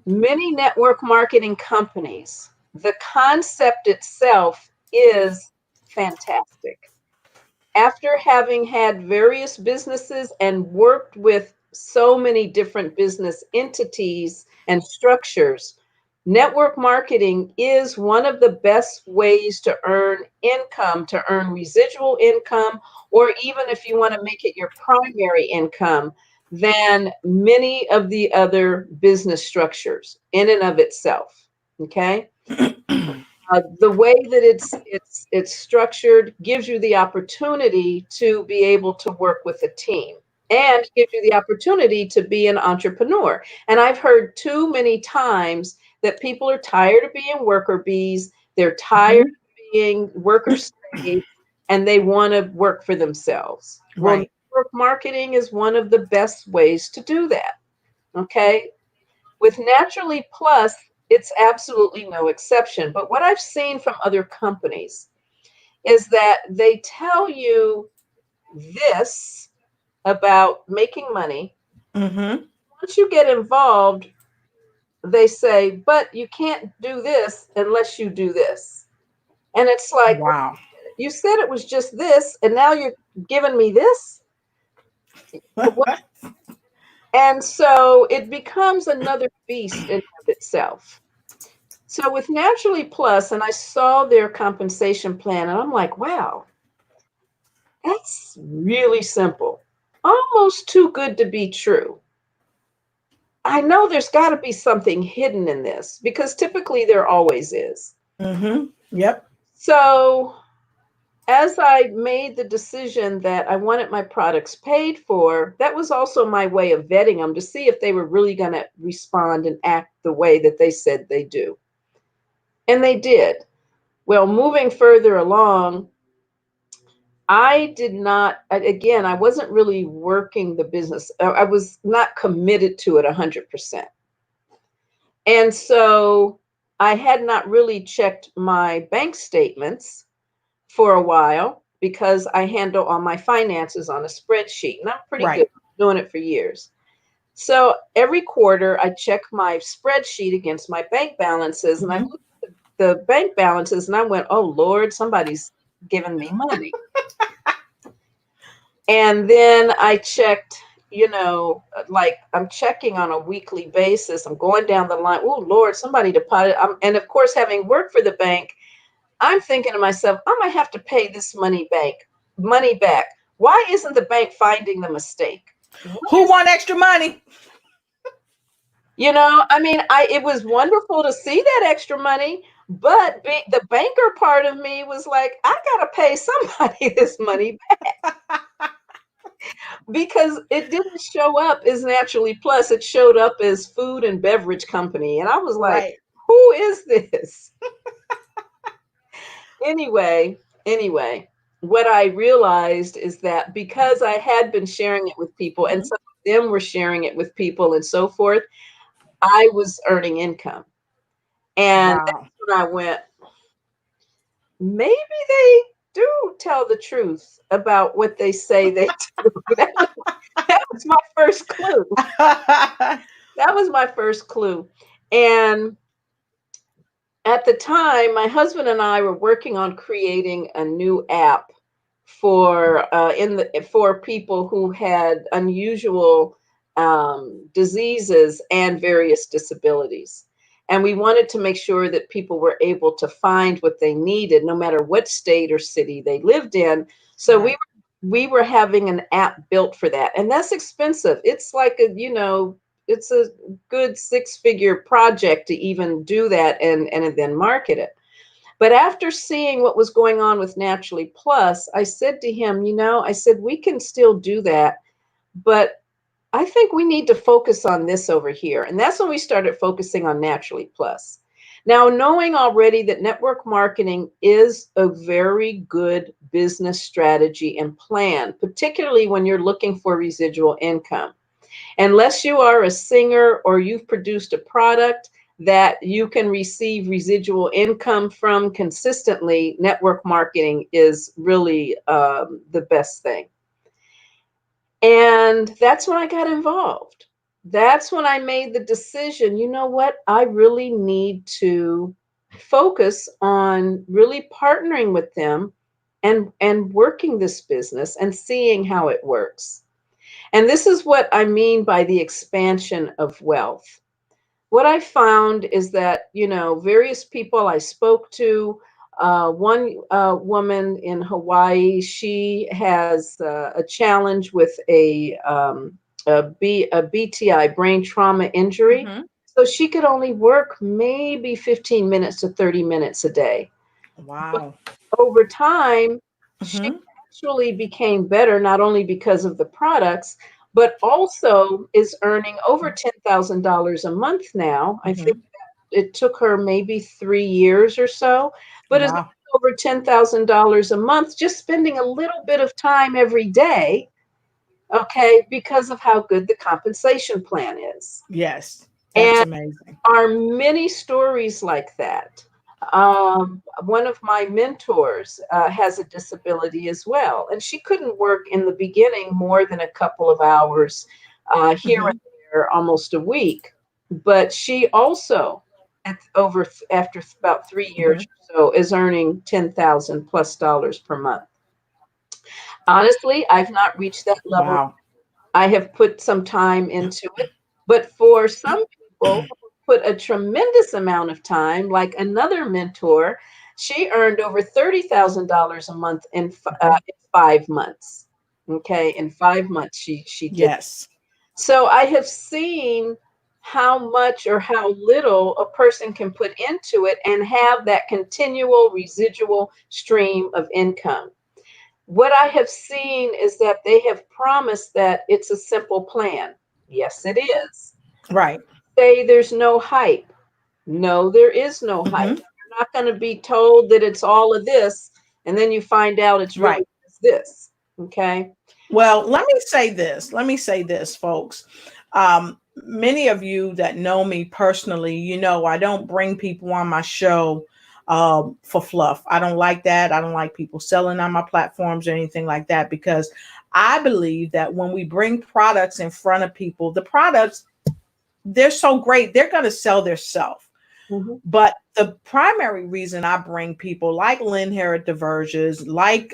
Many network marketing companies, the concept itself is fantastic. After having had various businesses and worked with so many different business entities and structures, network marketing is one of the best ways to earn income, to earn residual income, or even if you want to make it your primary income, than many of the other business structures in and of itself. Okay. The way that it's structured gives you the opportunity to be able to work with a team and gives you the opportunity to be an entrepreneur. And I've heard too many times that people are tired of being worker bees, they're tired Mhm. of being worker slaves, and they want to work for themselves. Well, Right. network marketing is one of the best ways to do that. Okay. With Naturally Plus, it's absolutely no exception. But what I've seen from other companies is that they tell you this about making money. Mm-hmm. Once you get involved, they say, but you can't do this unless you do this. And it's like, Wow. you said it was just this, and now you're giving me this? And so it becomes another beast in of itself. So with Naturally Plus, and I saw their compensation plan, and I'm like, wow, that's really simple. Almost too good to be true. I know there's got to be something hidden in this because typically there always is. Mm-hmm. Yep. So as I made the decision that I wanted my products paid for, that was also my way of vetting them to see if they were really going to respond and act the way that they said they do. And they did. Well, moving further along, I did not, again, I wasn't really working the business. I was not committed to it 100%. And so I had not really checked my bank statements for a while because I handle all my finances on a spreadsheet and I'm pretty good Right. at doing it for years. So every quarter I check my spreadsheet against my bank balances and I Mm-hmm. looked at the bank balances and I went, oh Lord, somebody's giving me money. And then I checked, like I'm checking on a weekly basis. I'm going down the line. Oh, Lord, somebody deposited. And of course, having worked for the bank, I'm thinking to myself, I might have to pay this money back. Why isn't the bank finding the mistake? What Who is, want extra money? I mean, it was wonderful to see that extra money, but the banker part of me was like, I got to pay somebody this money because it didn't show up as Naturally Plus. It showed up as Food and Beverage Company. And I was like, Right. who is this? Anyway, what I realized is that because I had been sharing it with people and Mm-hmm. some of them were sharing it with people and so forth, I was earning income. And Wow. that's when I went, maybe they do tell the truth about what they say they do. That was my first clue. That was my first clue. And at the time, my husband and I were working on creating a new app for people who had unusual diseases and various disabilities. And we wanted to make sure that people were able to find what they needed, no matter what state or city they lived in. So we Right. we were having an app built for that, and that's expensive. It's like it's a good six-figure project to even do that and then market it. But after seeing what was going on with Naturally Plus, I said to him, I said, we can still do that, but I think we need to focus on this over here. And that's when we started focusing on Naturally Plus. Now, knowing already that network marketing is a very good business strategy and plan, particularly when you're looking for residual income. Unless you are a singer or you've produced a product that you can receive residual income from consistently, network marketing is really the best thing. And that's when I got involved. That's when I made the decision, you know what? I really need to focus on really partnering with them and working this business and seeing how it works. And this is what I mean by the expansion of wealth. What I found is that, various people I spoke to, one woman in Hawaii, she has a challenge with a BTI, brain trauma injury. Hmm. So she could only work maybe 15 minutes to 30 minutes a day. But Wow. over time, she Hmm. actually became better, not only because of the products, but also is earning over $10,000 a month now. I think Hmm. it took her maybe 3 years or so, but is Wow. over $10,000 a month just spending a little bit of time every day, okay, because of how good the compensation plan is. Yes, that's And amazing. are many stories like that. One of my mentors has a disability as well, and she couldn't work in the beginning more than a couple of hours here Hmm. and there, almost a week. But she also, after about 3 years Hmm. or so, is earning 10,000 plus dollars per month. Honestly, I've not reached that level. Wow. I have put some time into it, but for some people who put a tremendous amount of time, like another mentor, she earned over $30,000 a month in 5 months. Okay, in 5 months she did. Yes. So I have seen how much or how little a person can put into it and have that continual residual stream of income. What I have seen is that they have promised that it's a simple plan. Yes, it is. Right. Say there's no hype. No, there is no hype. Hmm. You're not going to be told that it's all of this, and then you find out it's Right. really just this. Okay. Well, let me say this. Let me say this, folks. Many of you that know me personally, you know, I don't bring people on my show for fluff. I don't like that. I don't like people selling on my platforms or anything like that because I believe that when we bring products in front of people, the products, they're so great, they're going to sell themselves. Mhm. But the primary reason I bring people like Lynne Herod-Deverges, like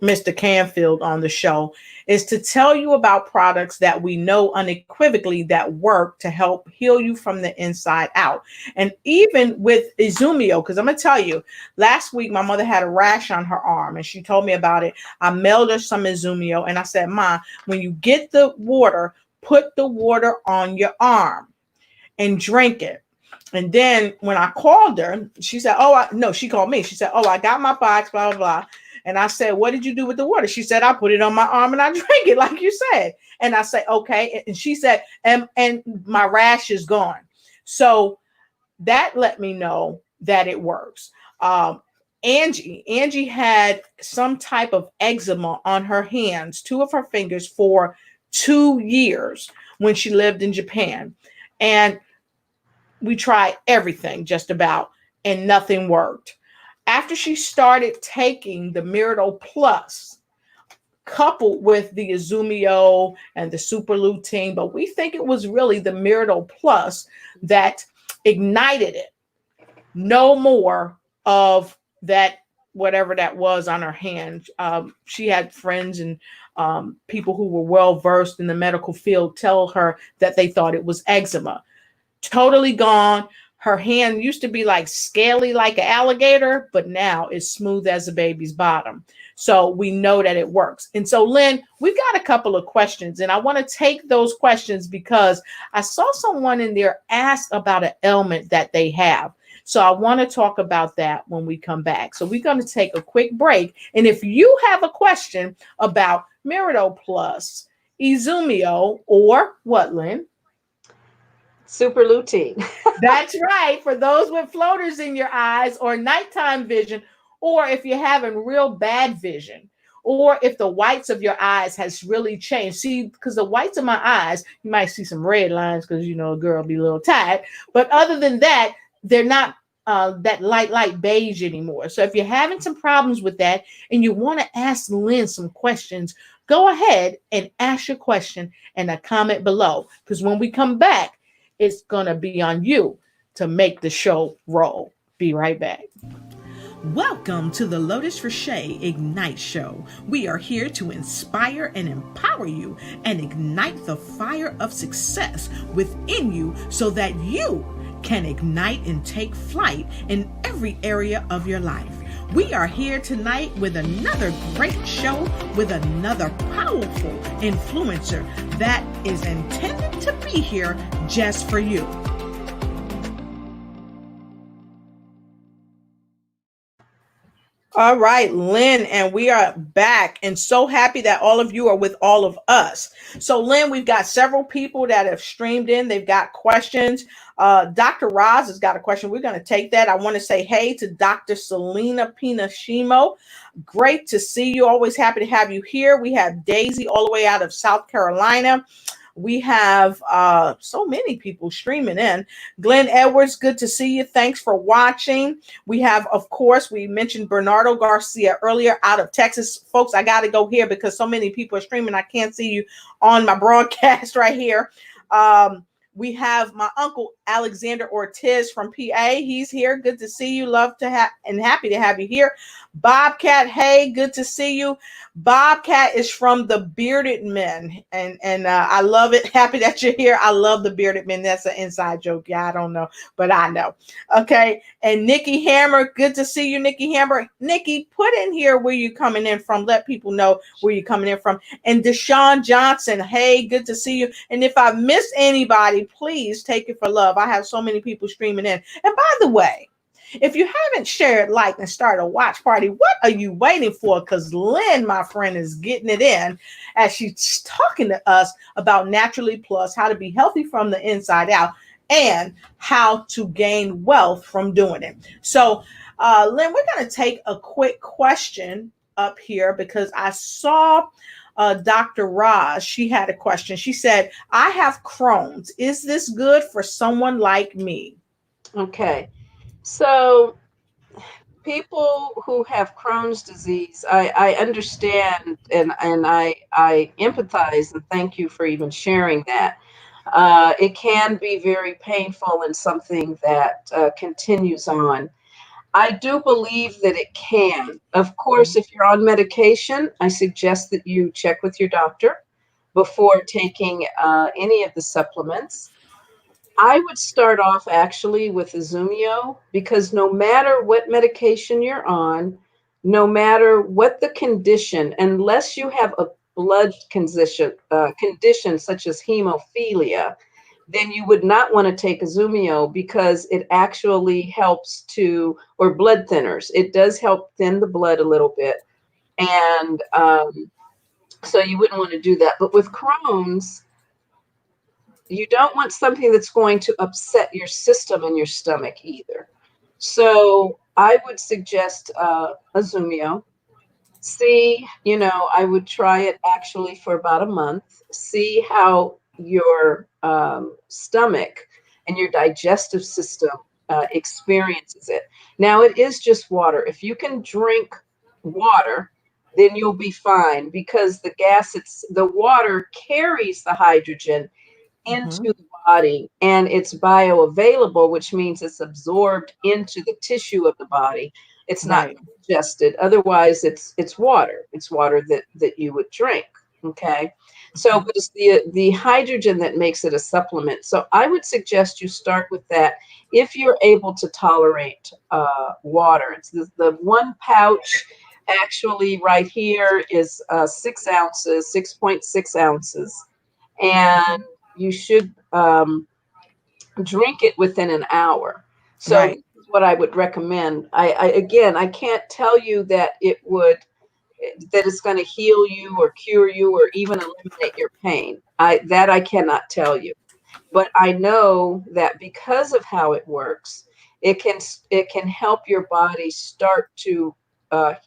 Mr. Canfield on the show, is to tell you about products that we know unequivocally that work to help heal you from the inside out. And even with Izumio, because I'm going to tell you, last week my mother had a rash on her arm and she told me about it. I mailed her some Izumio and I said, Ma, when you get the water, put the water on your arm and drink it. And then when I called her, she said, no, she called me. She said, I got my box, blah, blah, blah. And I said, what did you do with the water? She said, I put it on my arm and I drank it, like you said. And I said, okay. And she said, and my rash is gone. So that let me know that it works. Angie had some type of eczema on her hands, two of her fingers, for 2 years when she lived in Japan. And we tried everything just about, and nothing worked. After she started taking the Miracle Plus, coupled with the Izumio and the super lutein, but we think it was really the Miracle Plus that ignited it. No more of that, whatever that was on her hand. She had friends and people who were well versed in the medical field tell her that they thought it was eczema. Totally gone. Her hand used to be like scaly like an alligator, but now it's smooth as a baby's bottom. So we know that it works. And so, Lynn, we've got a couple of questions, and I want to take those questions because I saw someone in there ask about an ailment that they have. So I want to talk about that when we come back. So we're going to take a quick break. And if you have a question about Miracle Plus, Izumio, or what, Lynn? Super lutein. That's right. For those with floaters in your eyes or nighttime vision, or if you're having real bad vision, or if the whites of your eyes has really changed. See, because the whites of my eyes, you might see some red lines because you know a girl be a little tired. But other than that, they're not that light beige anymore. So if you're having some problems with that and you want to ask Lynn some questions, go ahead and ask your question in a comment below. Because when we come back, it's going to be on you to make the show roll. Be right back. Welcome to the Lotus Richey Ignite Show. We are here to inspire and empower you and ignite the fire of success within you so that you can ignite and take flight in every area of your life. We are here tonight with another great show with another powerful influencer that is intended to be here just for you. All right, Lynn, and we are back and so happy that all of you are with all of us. So, Lynn, we've got several people that have streamed in. They've got questions. Dr. Roz has got a question. We're going to take that. I want to say hey to Dr. Selena Pinashimo. Great to see you. Always happy to have you here. We have Daisy all the way out of South Carolina. We have so many people streaming in. Glenn Edwards, good to see you. Thanks for watching. We have, of course, we mentioned Bernardo Garcia earlier out of Texas. Folks, I got to go here because so many people are streaming. I can't see you on my broadcast right here. We have my uncle Alexander Ortiz from PA. He's here. Good to see you. Love to have and happy to have you here. Bobcat, hey, good to see you. Bobcat is from the Bearded Men, and I love it. Happy that you're here. I love the Bearded Men. That's an inside joke. Yeah, I don't know, but I know. Okay, and Nikki Hammer, good to see you, Nikki Hammer. Nikki, put in here where you're coming in from. Let people know where you're coming in from. And Deshaun Johnson, hey, good to see you. And if I missed anybody, please take it for love. I have so many people streaming in. And by the way, if you haven't shared, liked, and started a watch party, what are you waiting for? Because Lynn, my friend, is getting it in as she's talking to us about Naturally Plus, how to be healthy from the inside out, and how to gain wealth from doing it. So, Lynn, we're going to take a quick question up here because I saw Dr. Raj. She had a question. She said, I have Crohn's. Is this good for someone like me? Okay. So people who have Crohn's disease, I understand and I empathize and thank you for even sharing that. It can be very painful and something that continues on. I do believe that it can. Of course, if you're on medication, I suggest that you check with your doctor before taking any of the supplements. I would start off actually with Izumio because no matter what medication you're on, no matter what the condition, unless you have a blood condition such as hemophilia, then you would not want to take Izumio because it actually helps to, or blood thinners. It does help thin the blood a little bit. And so you wouldn't want to do that. But with Crohn's, you don't want something that's going to upset your system and your stomach either. So I would suggest Izumio. See, I would try it actually for about a month. See how your stomach and your digestive system experiences it. Now, it is just water. If you can drink water, then you'll be fine because the water carries the hydrogen into the body and it's bioavailable, which means it's absorbed into the tissue of the body. It's not digested. Otherwise, it's water. It's water that you would drink. Okay. So, but it's the hydrogen that makes it a supplement. So I would suggest you start with that if you're able to tolerate water. It's the one pouch actually right here is 6 ounces, 6.6 ounces. And you should drink it within an hour. So this is what I would recommend. I can't tell you that it's going to heal you or cure you or even eliminate your pain. I cannot tell you. But I know that because of how it works, it can help your body start to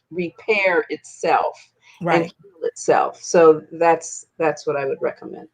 repair itself and heal itself. So that's what I would recommend.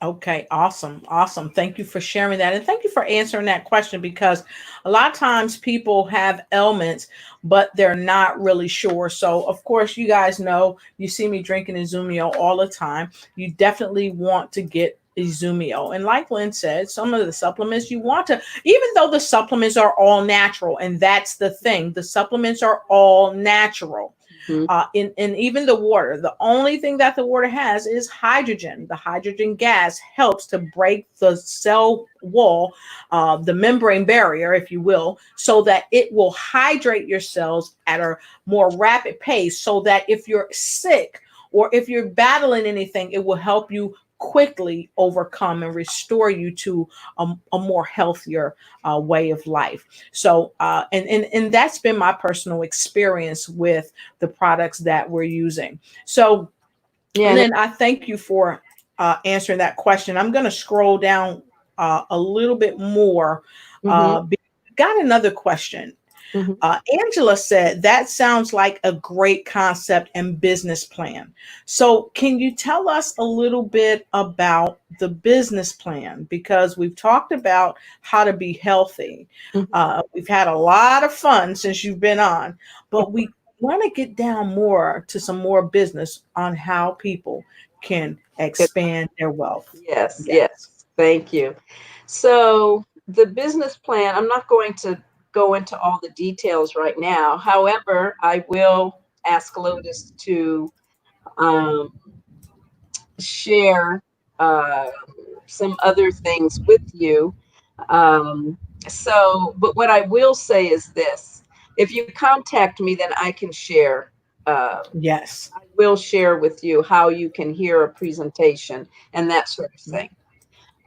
Okay, awesome. Awesome. Thank you for sharing that. And thank you for answering that question because a lot of times people have ailments, but they're not really sure. So, of course, you guys know you see me drinking Izumio all the time. You definitely want to get Izumio. And like Lynn said, some of the supplements you want to, even though the supplements are all natural, and that's the thing, the supplements are all natural. Mhm. In even the water. The only thing that the water has is hydrogen. The hydrogen gas helps to break the cell wall, the membrane barrier, if you will, so that it will hydrate your cells at a more rapid pace, so that if you're sick or if you're battling anything, it will help you quickly overcome and restore you to a more healthier way of life. So, and that's been my personal experience with the products that we're using. So, Yeah. Lynn, I thank you for answering that question. I'm going to scroll down a little bit more. Mhm. Got another question. Mhm. Angela said, that sounds like a great concept and business plan. So, can you tell us a little bit about the business plan? Because we've talked about how to be healthy. Mhm. We've had a lot of fun since you've been on, but we want to get down more to some more business on how people can Good. expand their wealth. Yes, Yes. yes. Thank you. So the business plan, I'm not going to go into all the details right now. However, I will ask Lotus to um, share uh, some other things with you. Um, but what I will say is this: if you contact me, then I can share. Yes. I will share with you how you can hear a presentation and that sort of thing.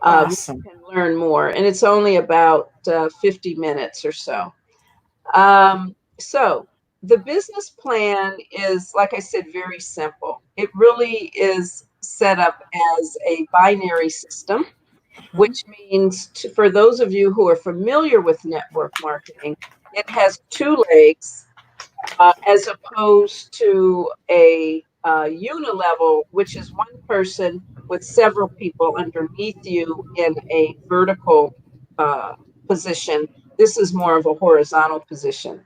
You Awesome. can learn more, and it's only about 50 minutes or so. So the business plan is, like I said, very simple. It really is set up as a binary system, Mhm. which means for those of you who are familiar with network marketing, it has two legs as opposed to a unilevel, which is one person with several people underneath you in a vertical uh, position. This is more of a horizontal position.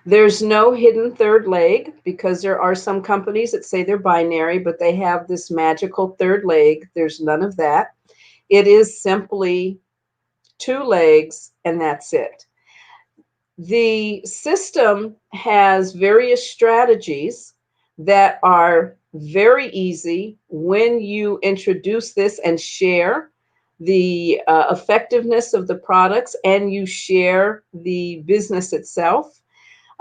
There's no hidden third leg because there are some companies that say they're binary, but they have this magical third leg. There's none of that. It is simply two legs, and that's it. The system has various strategies that are very easy when you introduce this and share the effectiveness of the products and you share the business itself.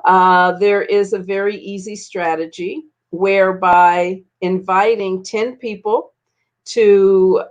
There is a very easy strategy whereby inviting 10 people to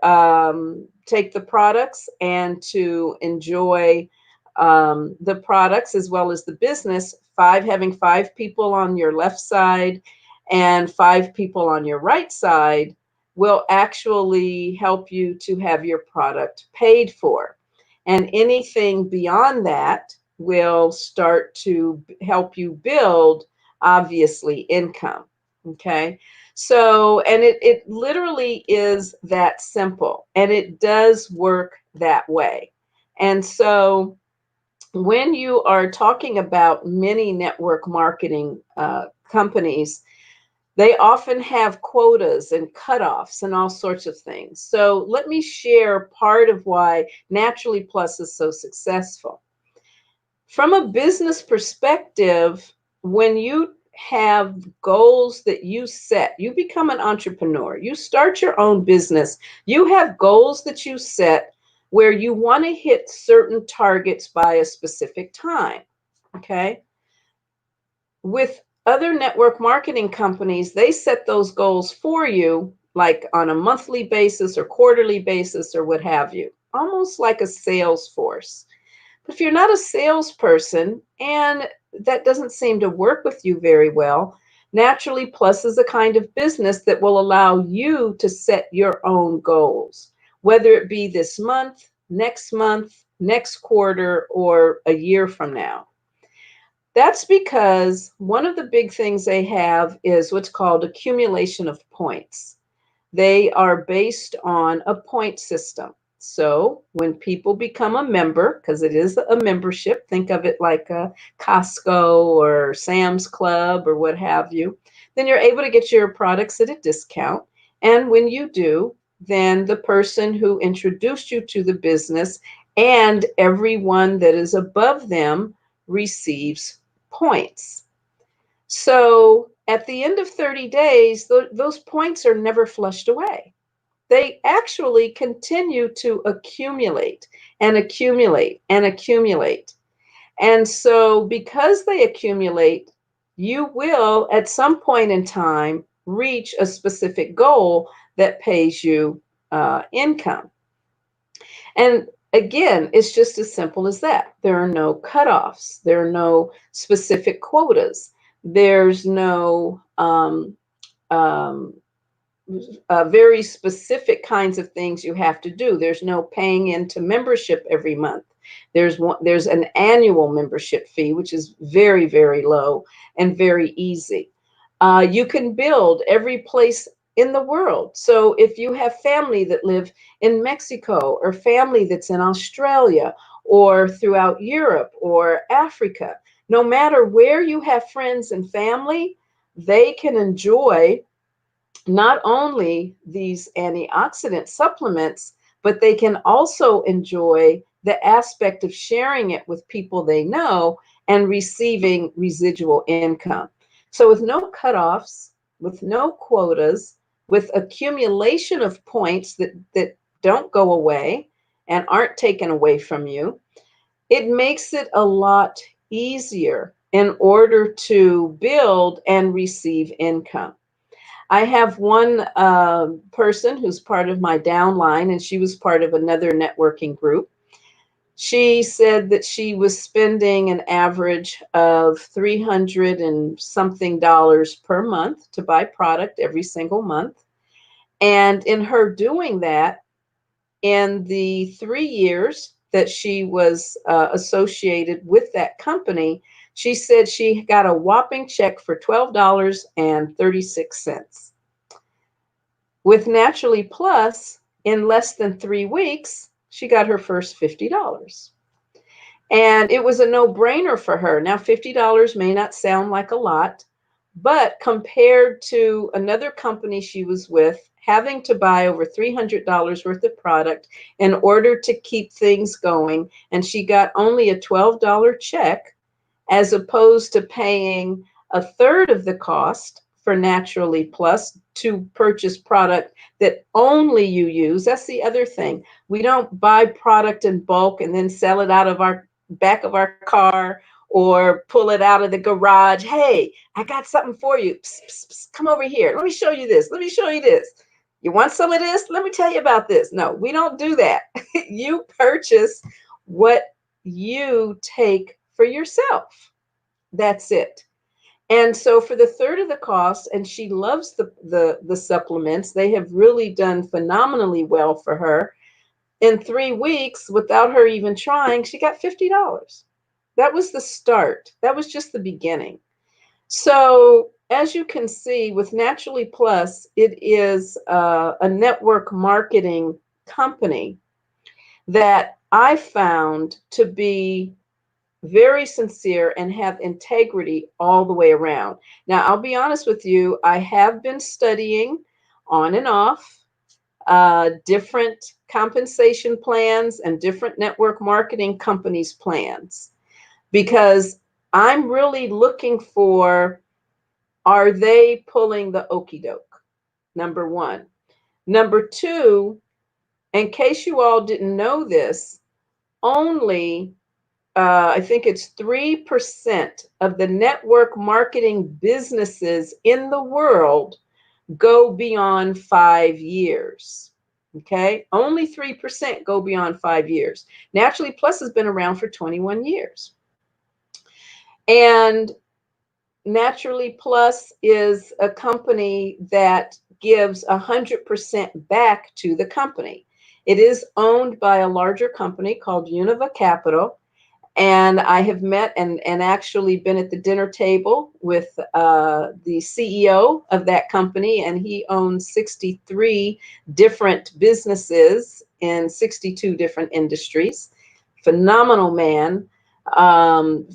take the products and to enjoy the products as well as the business, having five people on your left side and five people on your right side will actually help you to have your product paid for. And anything beyond that will start to help you build, obviously, income. Okay. So, and it literally is that simple, and it does work that way. And so, when you are talking about many network marketing companies, they often have quotas and cutoffs and all sorts of things. So, let me share part of why Naturally Plus is so successful. From a business perspective, when you have goals that you set, you become an entrepreneur, you start your own business, you have goals that you set where you want to hit certain targets by a specific time. Okay. With other network marketing companies, they set those goals for you, like on a monthly basis or quarterly basis or what have you, almost like a sales force. But if you're not a salesperson and that doesn't seem to work with you very well, Naturally Plus is a kind of business that will allow you to set your own goals, whether it be this month, next quarter, or a year from now. That's because one of the big things they have is what's called accumulation of points. They are based on a point system. So when people become a member, because it is a membership, think of it like a Costco or Sam's Club or what have you, then you're able to get your products at a discount. And when you do, then the person who introduced you to the business and everyone that is above them receives points. So at the end of 30 days, those points are never flushed away. They actually continue to accumulate and accumulate and accumulate. And so, because they accumulate, you will at some point in time reach a specific goal that pays you income. And again, it's just as simple as that. There are no cutoffs, there are no specific quotas, there's no um, very specific kinds of things you have to do. There's no paying into membership every month. There's an annual membership fee, which is very, very low and very easy. You can build every place in the world. So if you have family that live in Mexico, or family that's in Australia, or throughout Europe or Africa, no matter where you have friends and family, they can enjoy not only these antioxidant supplements, but they can also enjoy the aspect of sharing it with people they know and receiving residual income. So, with no cutoffs, with no quotas, with accumulation of points that don't go away and aren't taken away from you, it makes it a lot easier in order to build and receive income. I have one person who's part of my downline, and she was part of another networking group. She said that she was spending an average of 300 and something dollars per month to buy product every single month. And in her doing that, in the 3 years that she was associated with that company, she said she got a whopping check for $12.36. With Naturally Plus, in less than 3 weeks, she got her first $50. And it was a no-brainer for her. Now, $50 may not sound like a lot, but compared to another company she was with, having to buy over $300 worth of product in order to keep things going, and she got only a $12 check, as opposed to paying a third of the cost for Naturally Plus to purchase product that only you use. That's the other thing. We don't buy product in bulk and then sell it out of our back of our car or pull it out of the garage. Hey, I got something for you. Psst, psst, psst, come over here. Let me show you this. Let me show you this. You want some of this? Let me tell you about this. No, we don't do that. You purchase what you take for yourself. That's it. And so for the third of the cost, and she loves the supplements, they have really done phenomenally well for her. In 3 weeks, without her even trying, she got $50. That was the start. That was just the beginning. So as you can see, with Naturally Plus, it is a network marketing company that I found to be very sincere and have integrity all the way around. Now, I'll be honest with you, I have been studying on and off different compensation plans and different network marketing companies' plans, because I'm really looking for, are they pulling the okey doke? Number one. Number two, in case you all didn't know this, only I think it's 3% of the network marketing businesses in the world go beyond 5 years. Okay, only 3% go beyond 5 years. Naturally Plus has been around for 21 years. And Naturally Plus is a company that gives 100% back to the company. It is owned by a larger company called Univa Capital. And I have met and actually been at the dinner table with the CEO of that company, and he owns 63 different businesses in 62 different industries. Phenomenal man,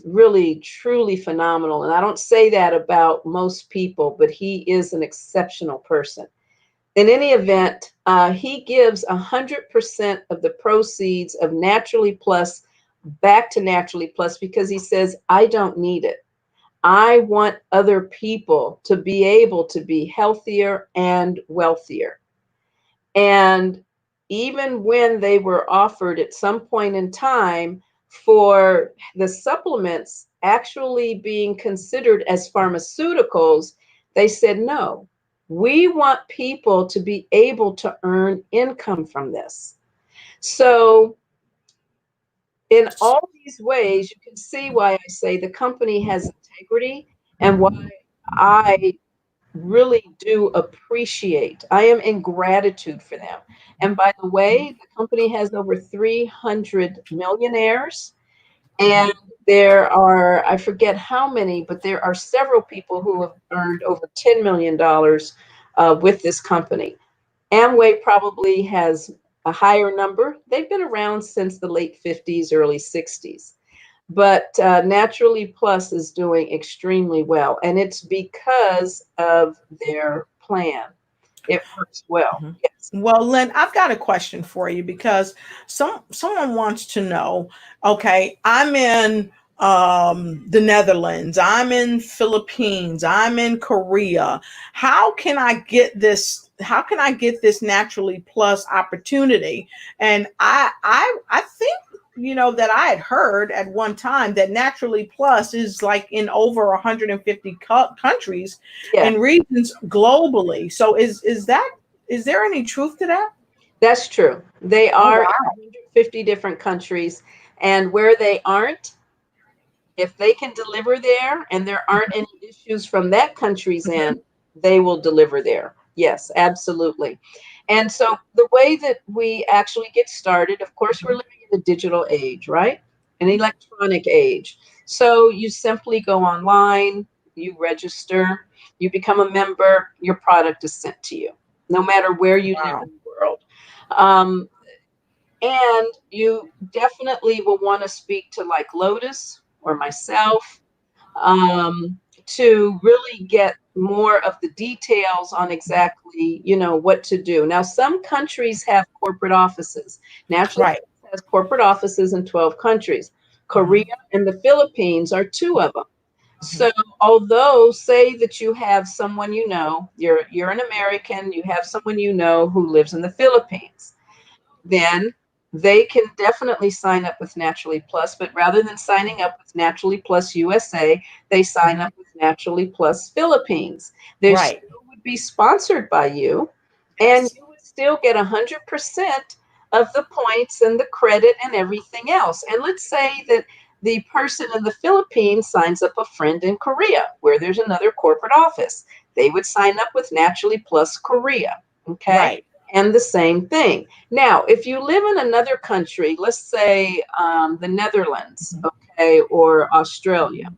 really, truly phenomenal. And I don't say that about most people, but he is an exceptional person. In any event, he gives 100% of the proceeds of Naturally Plus back to Naturally Plus, because he says, I don't need it. I want other people to be able to be healthier and wealthier. And even when they were offered at some point in time for the supplements actually being considered as pharmaceuticals, they said, no, we want people to be able to earn income from this. So, in all these ways, you can see why I say the company has integrity and why I really do appreciate. I am in gratitude for them. And by the way, the company has over 300 millionaires. And there are, I forget how many, but there are several people who have earned over $10 million with this company. Amway probably has a higher number. They've been around since the late 50s, early 60s. But Naturally Plus is doing extremely well, and it's because of their plan. It works well. Mhm. Yes. Well, Lynn, I've got a question for you because someone wants to know. Okay, I'm in the Netherlands, I'm in Philippines, I'm in Korea. How can I get this? How can I get this Naturally Plus opportunity? And I think that I had heard at one time that Naturally Plus is like in over 150 countries Yeah, and regions globally. So is there any truth to that? that's true. They Oh are in wow. 150 different countries, and where they aren't, if they can deliver there and there aren't any issues from that country's end, they will deliver there. Yes, absolutely. And so the way that we actually get started, of course, we're living in a digital age, right? An electronic age. So you simply go online, you register, you become a member, your product is sent to you, no matter where you live Wow. in the world. Um, and you definitely will want to speak to like Lotus or myself to really get more of the details on exactly, what to do. Now, some countries have corporate offices. Naturally, Right. has corporate offices in 12 countries. Korea Mhm. and the Philippines are two of them. Mhm. So, although say that you have someone you're an American, you have someone who lives in the Philippines, then they can definitely sign up with Naturally Plus. But rather than signing up with Naturally Plus USA, they sign Mhm. up with Naturally Plus Philippines. They Right. still would be sponsored by you, and Yes. you would still get 100% of the points and the credit and everything else. And let's say that the person in the Philippines signs up a friend in Korea, where there's another corporate office. They would sign up with Naturally Plus Korea. Okay. Right. And the same thing. Now, if you live in another country, let's say the Netherlands, Mhm. okay, or Australia,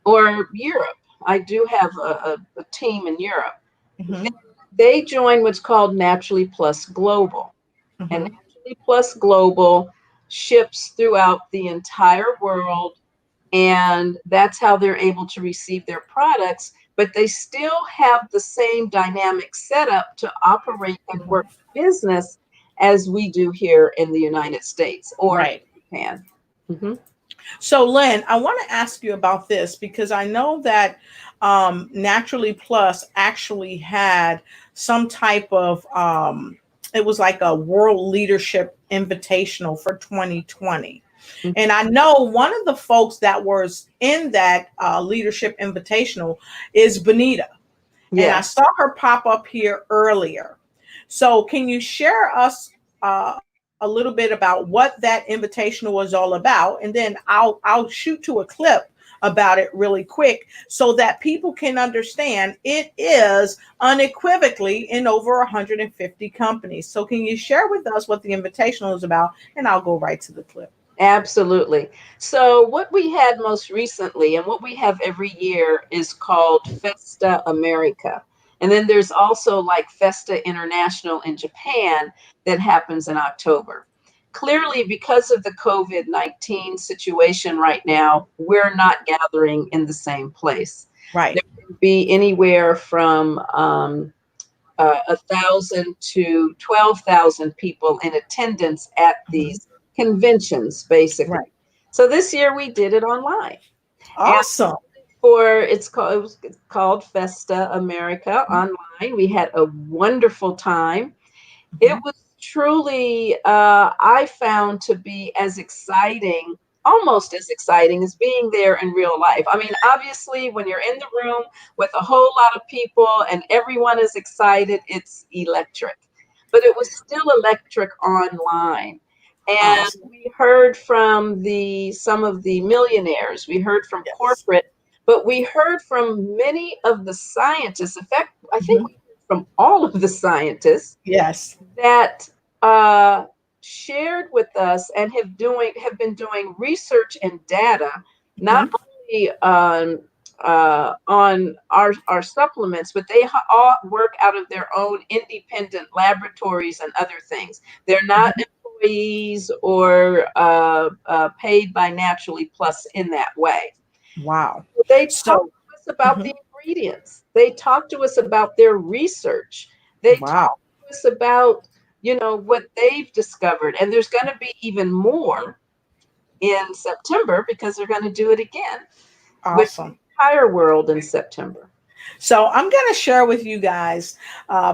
or Europe, I do have a team in Europe. Mhm. They join what's called Naturally Plus Global. And Mhm. Naturally Plus Global ships throughout the entire world, and that's how they're able to receive their products, but they still have the same dynamic setup to operate and Mhm. work business as we do here in the United States or in Right. Japan. Mhm. So, Lynn, I want to ask you about this because I know that Naturally Plus actually had some type of, it was like a World Leadership Invitational for 2020. And I know one of the folks that was in that Leadership Invitational is Benita. And I Yeah, saw her pop up here earlier. So, can you share us a little bit about what that invitational was all about, and then I'll shoot to a clip about it really quick so that people can understand it is unequivocally in over 150 companies. So, can you share with us what the invitational is about? And I'll go right to the clip. absolutely. So, what we had most recently and what we have every year is called Festa America. And then there's also like Festa International in Japan that happens in October. Clearly, because of the COVID-19 situation right now, we're not gathering in the same place. Right. There can be anywhere from 1,000 to 12,000 people in attendance at Mhm. these conventions, basically. Right. So this year we did it online. Awesome. For it was called Festa America online. We had a wonderful time. It Mhm. was truly, I found to be as exciting, almost as exciting as being there in real life. I mean, obviously, when you're in the room with a whole lot of people and everyone is excited, it's electric. But it was still electric online. And Awesome. we heard from some of the millionaires, we heard from Yes. corporate, but we heard from many of the scientists. In fact, I think Mhm. we heard from all of the scientists Yes. that uh, shared with us and have been doing research and data, not Mhm. only on our supplements, but they all work out of their own independent laboratories and other things. They're not Mhm. employees or paid by Naturally Plus in that way. Wow. They talk So, to us about mhm. the ingredients. They talk to us about their research. They talk Wow. to us about, what they've discovered. And there's going to be even more in September because they're going to do it again with the Awesome. entire world in September. So I'm going to share with you guys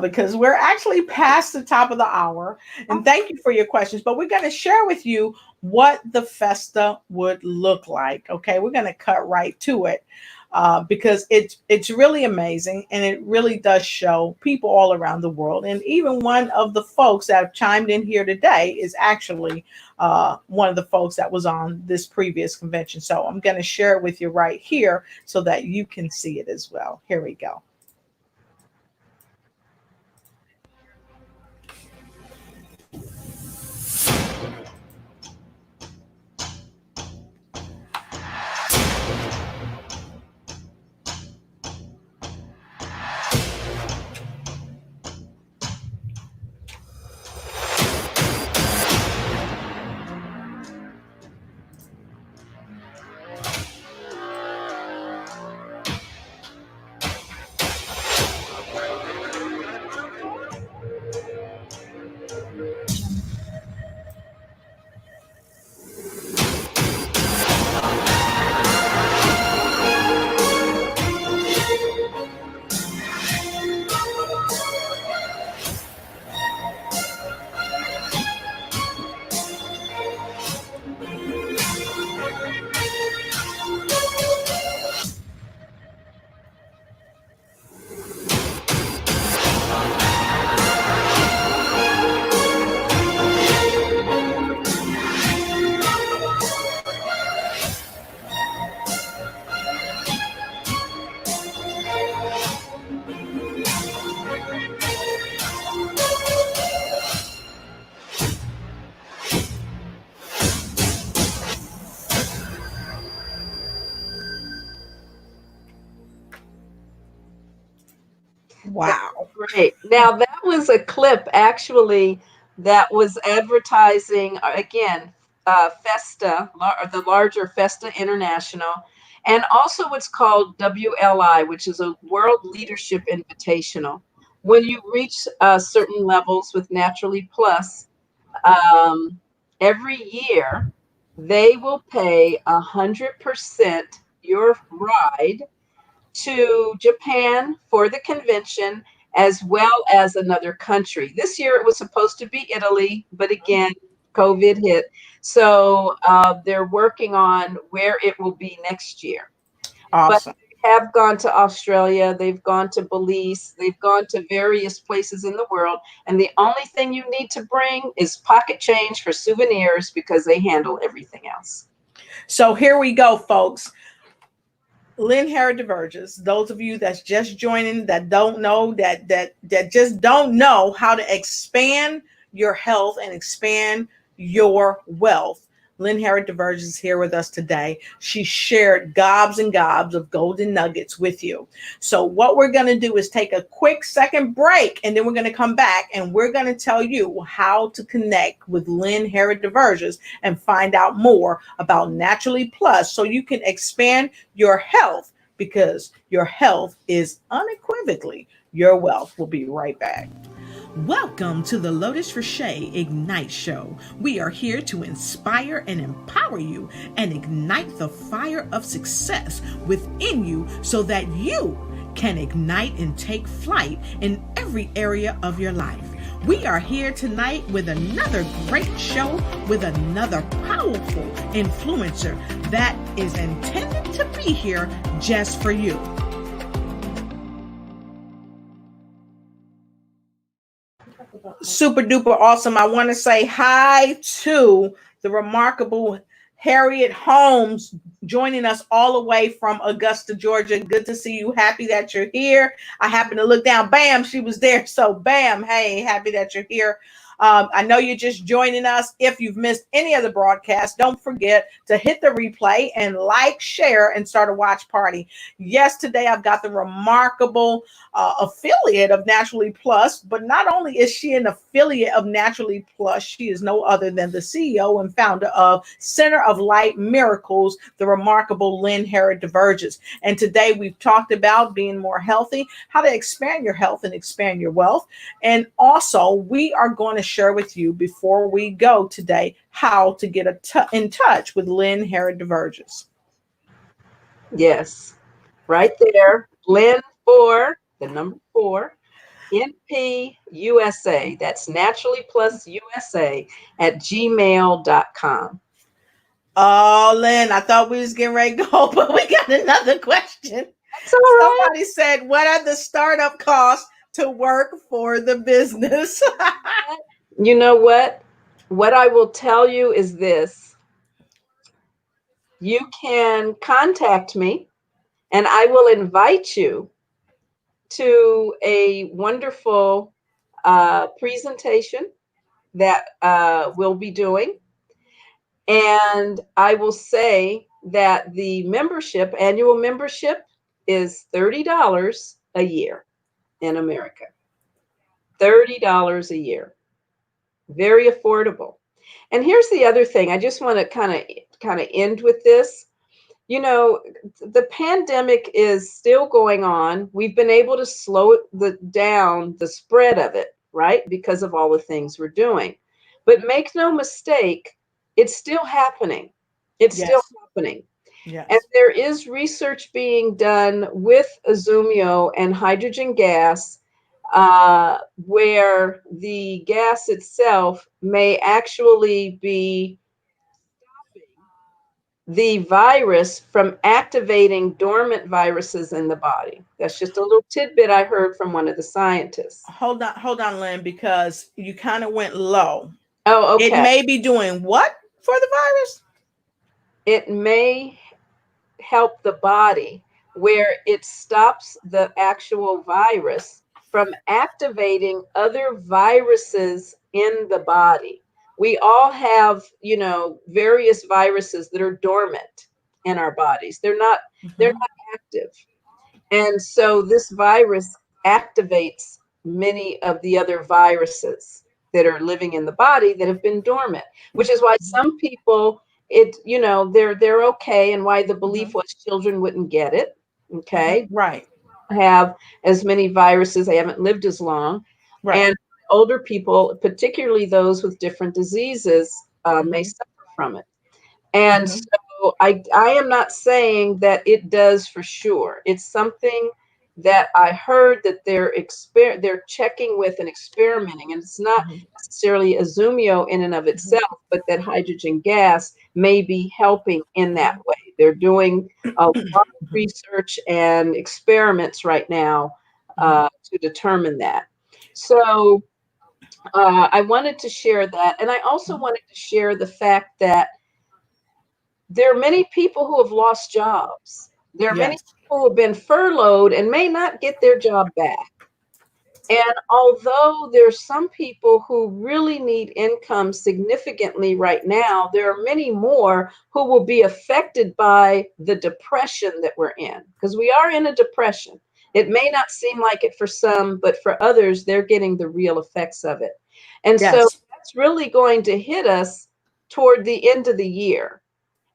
because we're actually past the top of the hour. And thank you for your questions. But we're going to share with you what the festa would look like. Okay, we're going to cut right to it because it's really amazing and it really does show people all around the world. And even one of the folks that have chimed in here today is actually one of the folks that was on this previous convention. So I'm going to share it with you right here so that you can see it as well. Here we go. That's Wow. great. Now, that was a clip actually that was advertising, again, Festa, the larger Festa International, and also what's called WLI, which is a World Leadership Invitational. When you reach certain levels with Naturally Plus, um, every year they will pay 100% your ride to Japan for the convention, as well as another country. This year it was supposed to be Italy, but again, COVID hit. So they're working on where it will be next year. But Awesome. they have gone to Australia, they've gone to Belize, they've gone to various places in the world. And the only thing you need to bring is pocket change for souvenirs because they handle everything else. So here we go, folks. Lynne Herod-Deverges. Those of you that's just joining that don't know that just don't know how to expand your health and expand your wealth. Lynne Herod-Deverges is here with us today. She shared gobs and gobs of golden nuggets with you. So what we're going to do is take a quick second break and then we're going to come back and we're going to tell you how to connect with Lynne Herod-Deverges and find out more about Naturally Plus so you can expand your health because your health is unequivocally your wealth. We'll be right back. Welcome to the Lotus Richey Ignite Show. We are here to inspire and empower you and ignite the fire of success within you so that you can ignite and take flight in every area of your life. We are here tonight with another great show with another powerful influencer that is intended to be here just for you. Super duper awesome. I want to say hi to the remarkable Harriet Holmes joining us all the way from Augusta, Georgia. Good to see you. Happy that you're here. I happened to look down. Bam, she was there. So bam, hey, happy that you're here. I know you're just joining us. If you've missed any of the broadcast, don't forget to hit the replay and like, share, and start a watch party. Yes, today I've got the remarkable affiliate of Naturally Plus, but not only is she an affiliate of Naturally Plus, she is no other than the CEO and founder of Center of Light Miracles, the remarkable Lynne Herod-Deverges. And today we've talked about being more healthy, how to expand your health and expand your wealth. And also we are going to share with you before we go today how to get in touch with Lynne Herod-Deverges. Yes, right there. Lynne for the number 4, NP USA. That's Naturally Plus USA at gmail.com. Oh, Lynn, I thought we was getting ready to go, but we got another question. That's all right. Somebody said, what are the startup costs to work for the business? You know what? What I will tell you is this. You can contact me and I will invite you to a wonderful presentation that we'll be doing. And I will say that the annual membership is $30 a year in America. $30 a year. Very affordable. And here's the other thing. I just want to kind of end with this. You know, the pandemic is still going on. We've been able to slow down the spread of it, right? Because of all the things we're doing. But make no mistake, it's still happening. It's still happening. Yes. And there is research being done with Azumio and hydrogen gas, where the gas itself may actually be the virus from activating dormant viruses in the body. That's just a little tidbit I heard from one of the scientists. Hold on, Lynn, because you kind of went low. Oh, okay. It may be doing what for the virus? It may help the body where it stops the actual virus from activating other viruses in the body. We all have, various viruses that are dormant in our bodies. They're not active. And so this virus activates many of the other viruses that are living in the body that have been dormant, which is why some people they're okay, and why the belief was children wouldn't get it. Okay. Right. Have as many viruses, they haven't lived as long. Right. And older people, particularly those with different diseases, may suffer from it. And so I am not saying that it does for sure. It's something that I heard that they're checking with and experimenting, and it's not necessarily Azumio in and of itself, but that hydrogen gas may be helping in that way. They're doing a lot of research and experiments right now to determine that. So I wanted to share that, and I also wanted to share the fact that there are many people who have lost jobs. There are many people who have been furloughed and may not get their job back. And although there's some people who really need income significantly right now, there are many more who will be affected by the depression that we're in, because we are in a depression. It may not seem like it for some, but for others, they're getting the real effects of it. And so that's really going to hit us toward the end of the year.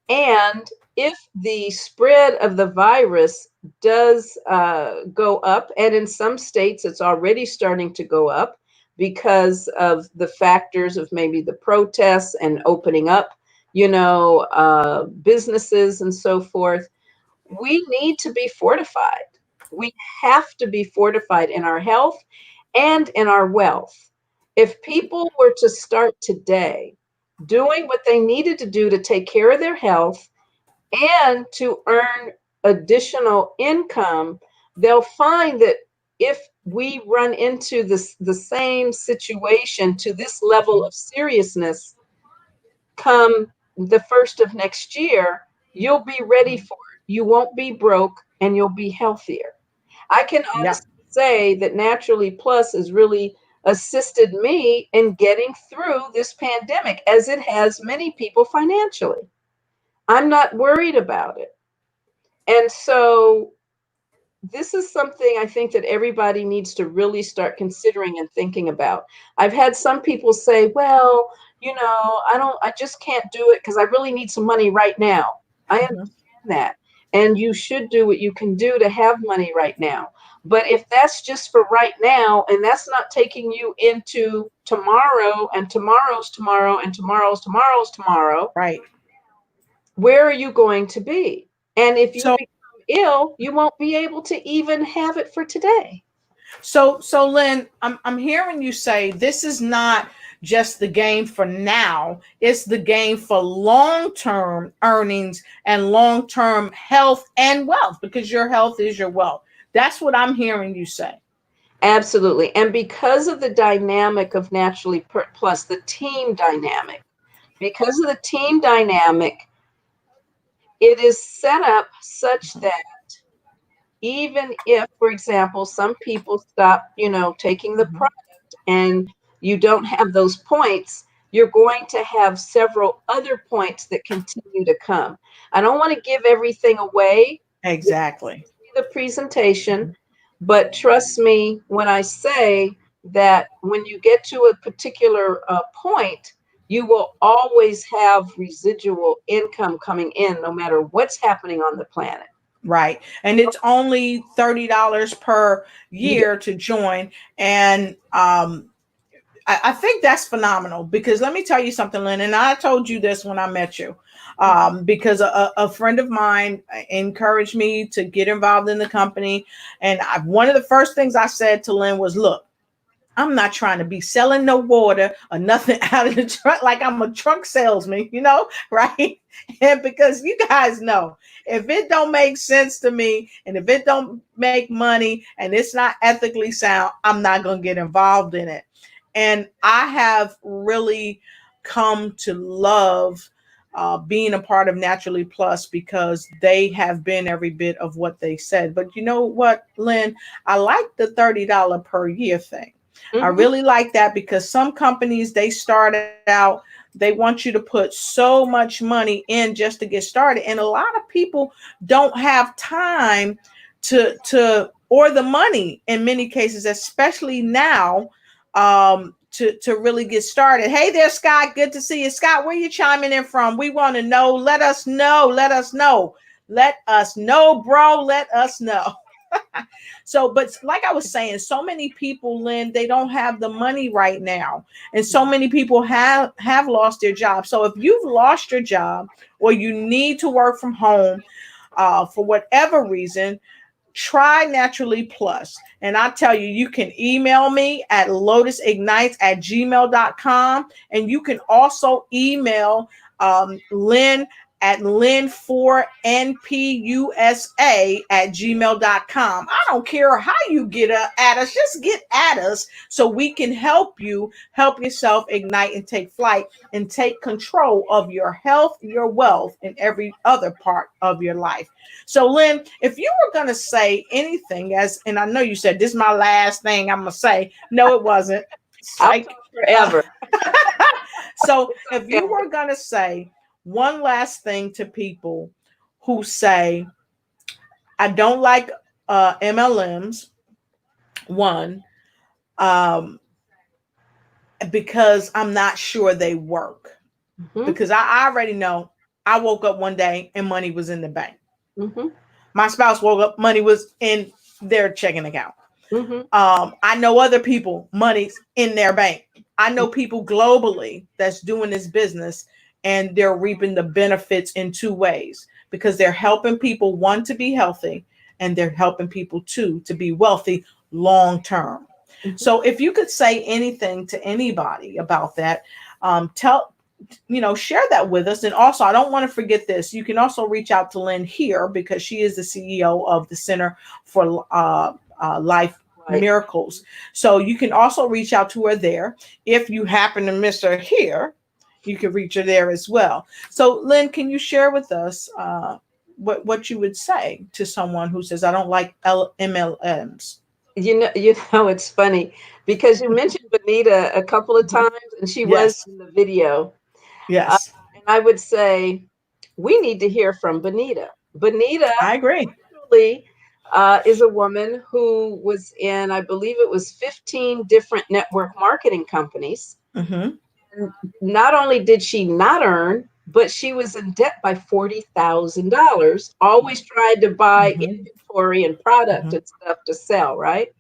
And if the spread of the virus does go up, and in some states it's already starting to go up, because of the factors of maybe the protests and opening up, businesses and so forth. We need to be fortified. We have to be fortified in our health and in our wealth. If people were to start today doing what they needed to do to take care of their health and to earn additional income, they'll find that if we run into the same situation to this level of seriousness come the first of next year, you'll be ready for it. You won't be broke and you'll be healthier. I can Yeah. honestly say that Naturally Plus has really assisted me in getting through this pandemic, as it has many people financially. I'm not worried about it. And so this is something I think that everybody needs to really start considering and thinking about. I've had some people say, well, I just can't do it because I really need some money right now. I Mhm. understand that. And you should do what you can do to have money right now. But if that's just for right now, and that's not taking you into tomorrow and tomorrow's tomorrow and tomorrow's tomorrow, Right. where are you going to be? And if you So become ill, you won't be able to even have it for today. so Lynn, I'm hearing you say this is not just the game for now, it's the game for long-term earnings and long-term health and wealth, because your health is your wealth. That's what I'm hearing you say. Absolutely. And because of the dynamic of Plus, the team dynamic, because of the team dynamic, it is set up such Mhm. that even if, for example, some people stop, taking the Mhm. product and you don't have those points, you're going to have several other points that continue to come. I don't want to give everything away. Exactly. The presentation, Mhm. but trust me when I say that when you get to a particular point, you will always have residual income coming in no matter what's happening on the planet. Right. And it's only $30 per Yeah. year to join. And I think that's phenomenal, because let me tell you something, Lynn, and I told you this when I met you, because a friend of mine encouraged me to get involved in the company. And one of the first things I said to Lynn was, look, I'm not trying to be selling no water or nothing out of the trunk like I'm a trunk salesman, right? And because you guys know, if it don't make sense to me and if it don't make money and it's not ethically sound, I'm not going to get involved in it. And I have really come to love being a part of Naturally Plus, because they have been every bit of what they said. But you know what, Lynn? I like the $30 per year thing. I Mhm. really like that, because some companies, they start out, they want you to put so much money in just to get started. And a lot of people don't have time to or the money in many cases, especially now, to really get started. Hey there, Scott. Good to see you. Scott, where you chiming in from? We want to know. Let us know. Let us know. Let us know, bro. Let us know. So, but like I was saying, so many people, Lynn, they don't have the money right now, and so many people have lost their job. So, if you've lost your job or you need to work from home for whatever reason, try Naturally Plus. And I tell you, you can email me at lotusignites@gmail.com. And you can also email Lynn at lynn4npusa@gmail.com. I don't care how you get at us, just get at us so we can help you help yourself ignite and take flight and take control of your health, your wealth, and every other part of your life. So, Lynn, if you were going to say anything, and I know you said this is my last thing I'm going to say. No, it wasn't. I'll Psych. talk forever. So, It's if you okay. were going to say one last thing to people who say, I don't like MLMs, one, um, because I'm not sure they work. Mhm. Because I already know I woke up one day and money was in the bank. Mhm. My spouse woke up, money was in their checking account. Mhm. I know other people, money's in their bank. I know people globally that's doing this business and they're reaping the benefits in two ways because they're helping people, one, to be healthy, and they're helping people, two, to be wealthy long term. Mhm. So if you could say anything to anybody about that, tell, share that with us. And also, I don't want to forget this. You can also reach out to Lynn here because she is the CEO of the Center for Life Right. Miracles. So you can also reach out to her there. If you happen to miss her here, you can reach her there as well. So, Lynn, can you share with us what you would say to someone who says, "I don't like MLMs"? It's funny because you mentioned Bonita a couple of times, and she was Yes, in the video. Uh, yes, and I would say we need to hear from Bonita. Bonita I agree. actually is a woman who was in, I believe it was 15 different network marketing companies. Hmm. And not only did she not earn, but she was in debt by $40,000, always tried to buy Hmm. inventory and product Hmm. and stuff to sell, right?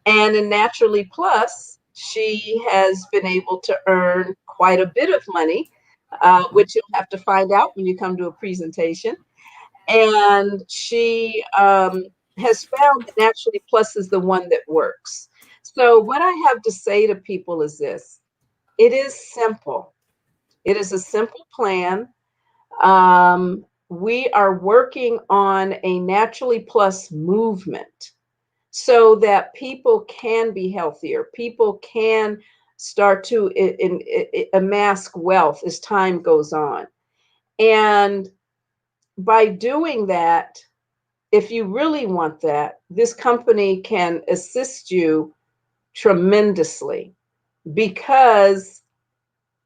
And in Naturally Plus, she has been able to earn quite a bit of money, which you'll have to find out when you come to a presentation. And she has found that Naturally Plus is the one that works. So, what I have to say to people is this: it is simple, it is a simple plan. We are working on a Naturally Plus movement so that people can be healthier. People can start to amass wealth as time goes on. And by doing that, if you really want that, this company can assist you tremendously because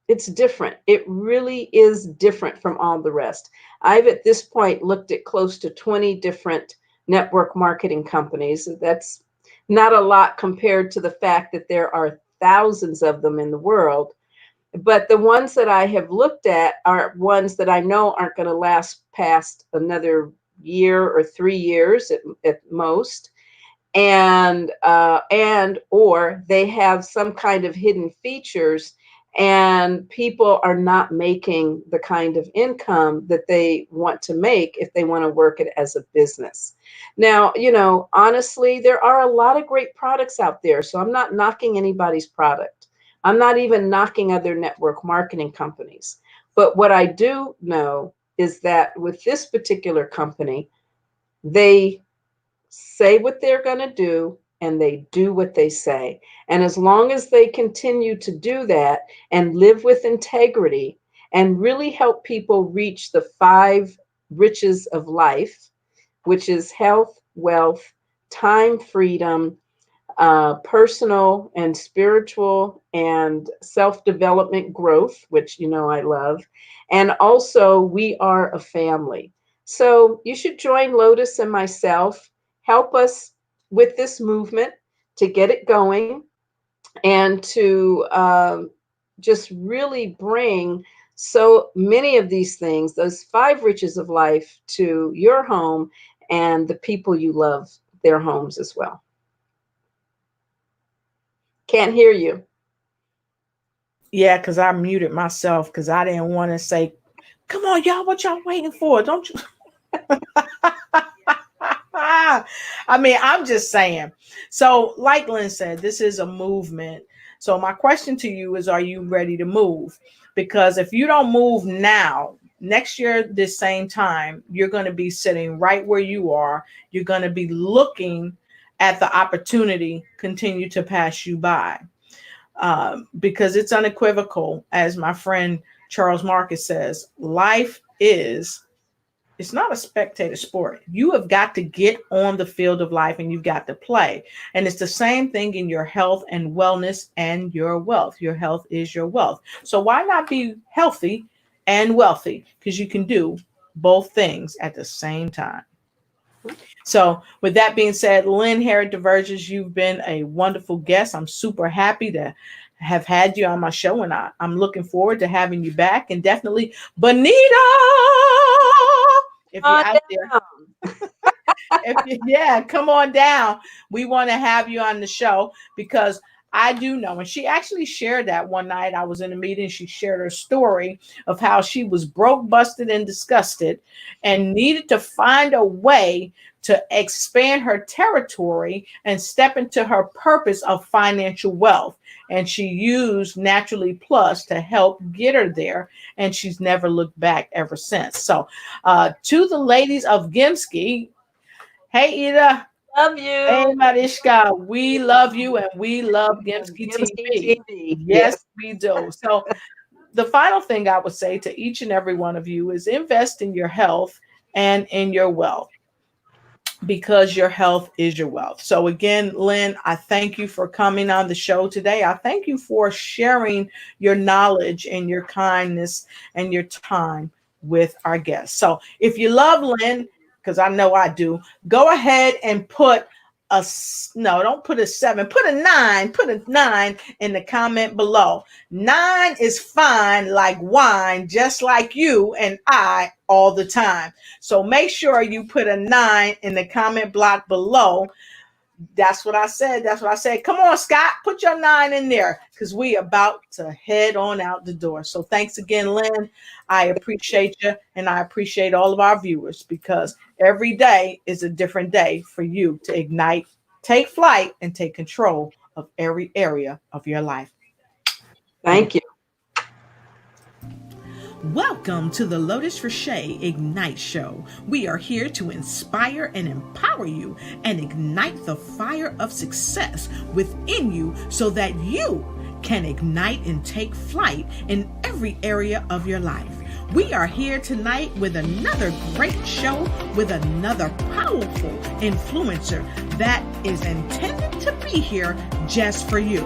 it's different. It really is different from all the rest. I've at this point looked at close to 20 different network marketing companies. That's not a lot compared to the fact that there are thousands of them in the world. But the ones that I have looked at are ones that I know aren't going to last past another year or 3 years at most, and or they have some kind of hidden features, and people are not making the kind of income that they want to make if they want to work it as a business. Now, honestly, there are a lot of great products out there, so I'm not knocking anybody's product. I'm not even knocking other network marketing companies. But what I do know is that with this particular company, they say what they're going to do and they do what they say. And as long as they continue to do that and live with integrity and really help people reach the five riches of life, which is health, wealth, time, freedom, personal and spiritual and self development growth, which I love. And also, we are a family. So you should join Lotus and myself, help us with this movement to get it going and to just really bring so many of these things, those five riches of life, to your home and the people you love, their homes as well. Can't hear you. Yeah, because I muted myself because I didn't want to say, "Come on, y'all, what y'all waiting for? Don't you?" I mean, I'm just saying. So, like Lynn said, this is a movement. So, my question to you is, are you ready to move? Because if you don't move now, next year, this same time, you're going to be sitting right where you are. You're going to be looking at the opportunity continue to pass you by. Because it's unequivocal, as my friend Charles Marcus says, life is, it's not a spectator sport. You have got to get on the field of life and you've got to play. And it's the same thing in your health and wellness and your wealth. Your health is your wealth. So why not be healthy and wealthy? Because you can do both things at the same time. So, with that being said, Lynne Herod-Deverges, you've been a wonderful guest. I'm super happy to have had you on my show, and I'm looking forward to having you back. And definitely, Bonita, if you're On out there, down. Yeah, come on down. We want to have you on the show because I do know. And she actually shared that one night. I was in a meeting. She shared her story of how she was broke, busted, and disgusted and needed to find a way to expand her territory and step into her purpose of financial wealth. And she used Naturally Plus to help get her there. And she's never looked back ever since. So, to the ladies of Gimski, hey, Ida. Love Hey, you. Mariska, we love you and we love Gimski Gimski TV. TV. Yes, Yes. we do. So, the final thing I would say to each and every one of you is invest in your health and in your wealth because your health is your wealth. So, again, Lynn, I thank you for coming on the show today. I thank you for sharing your knowledge and your kindness and your time with our guests. So, if you love Lynn, because I know I do, go ahead and put no, don't put a 7, put a 9 in the comment below. 9 is fine like wine, just like you and I all the time. So make sure you put a 9 in the comment block below. That's what I said. That's what I said. Come on, Scott, put your 9 in there because we about to head on out the door. So thanks again, Lynn. I appreciate you and I appreciate all of our viewers because every day is a different day for you to ignite, take flight, and take control of every area of your life. Thank Thank you. Welcome to the Lotus Richey Ignite Show. We are here to inspire and empower you and ignite the fire of success within you so that you can ignite and take flight in every area of your life. We are here tonight with another great show with another powerful influencer that is intended to be here just for you.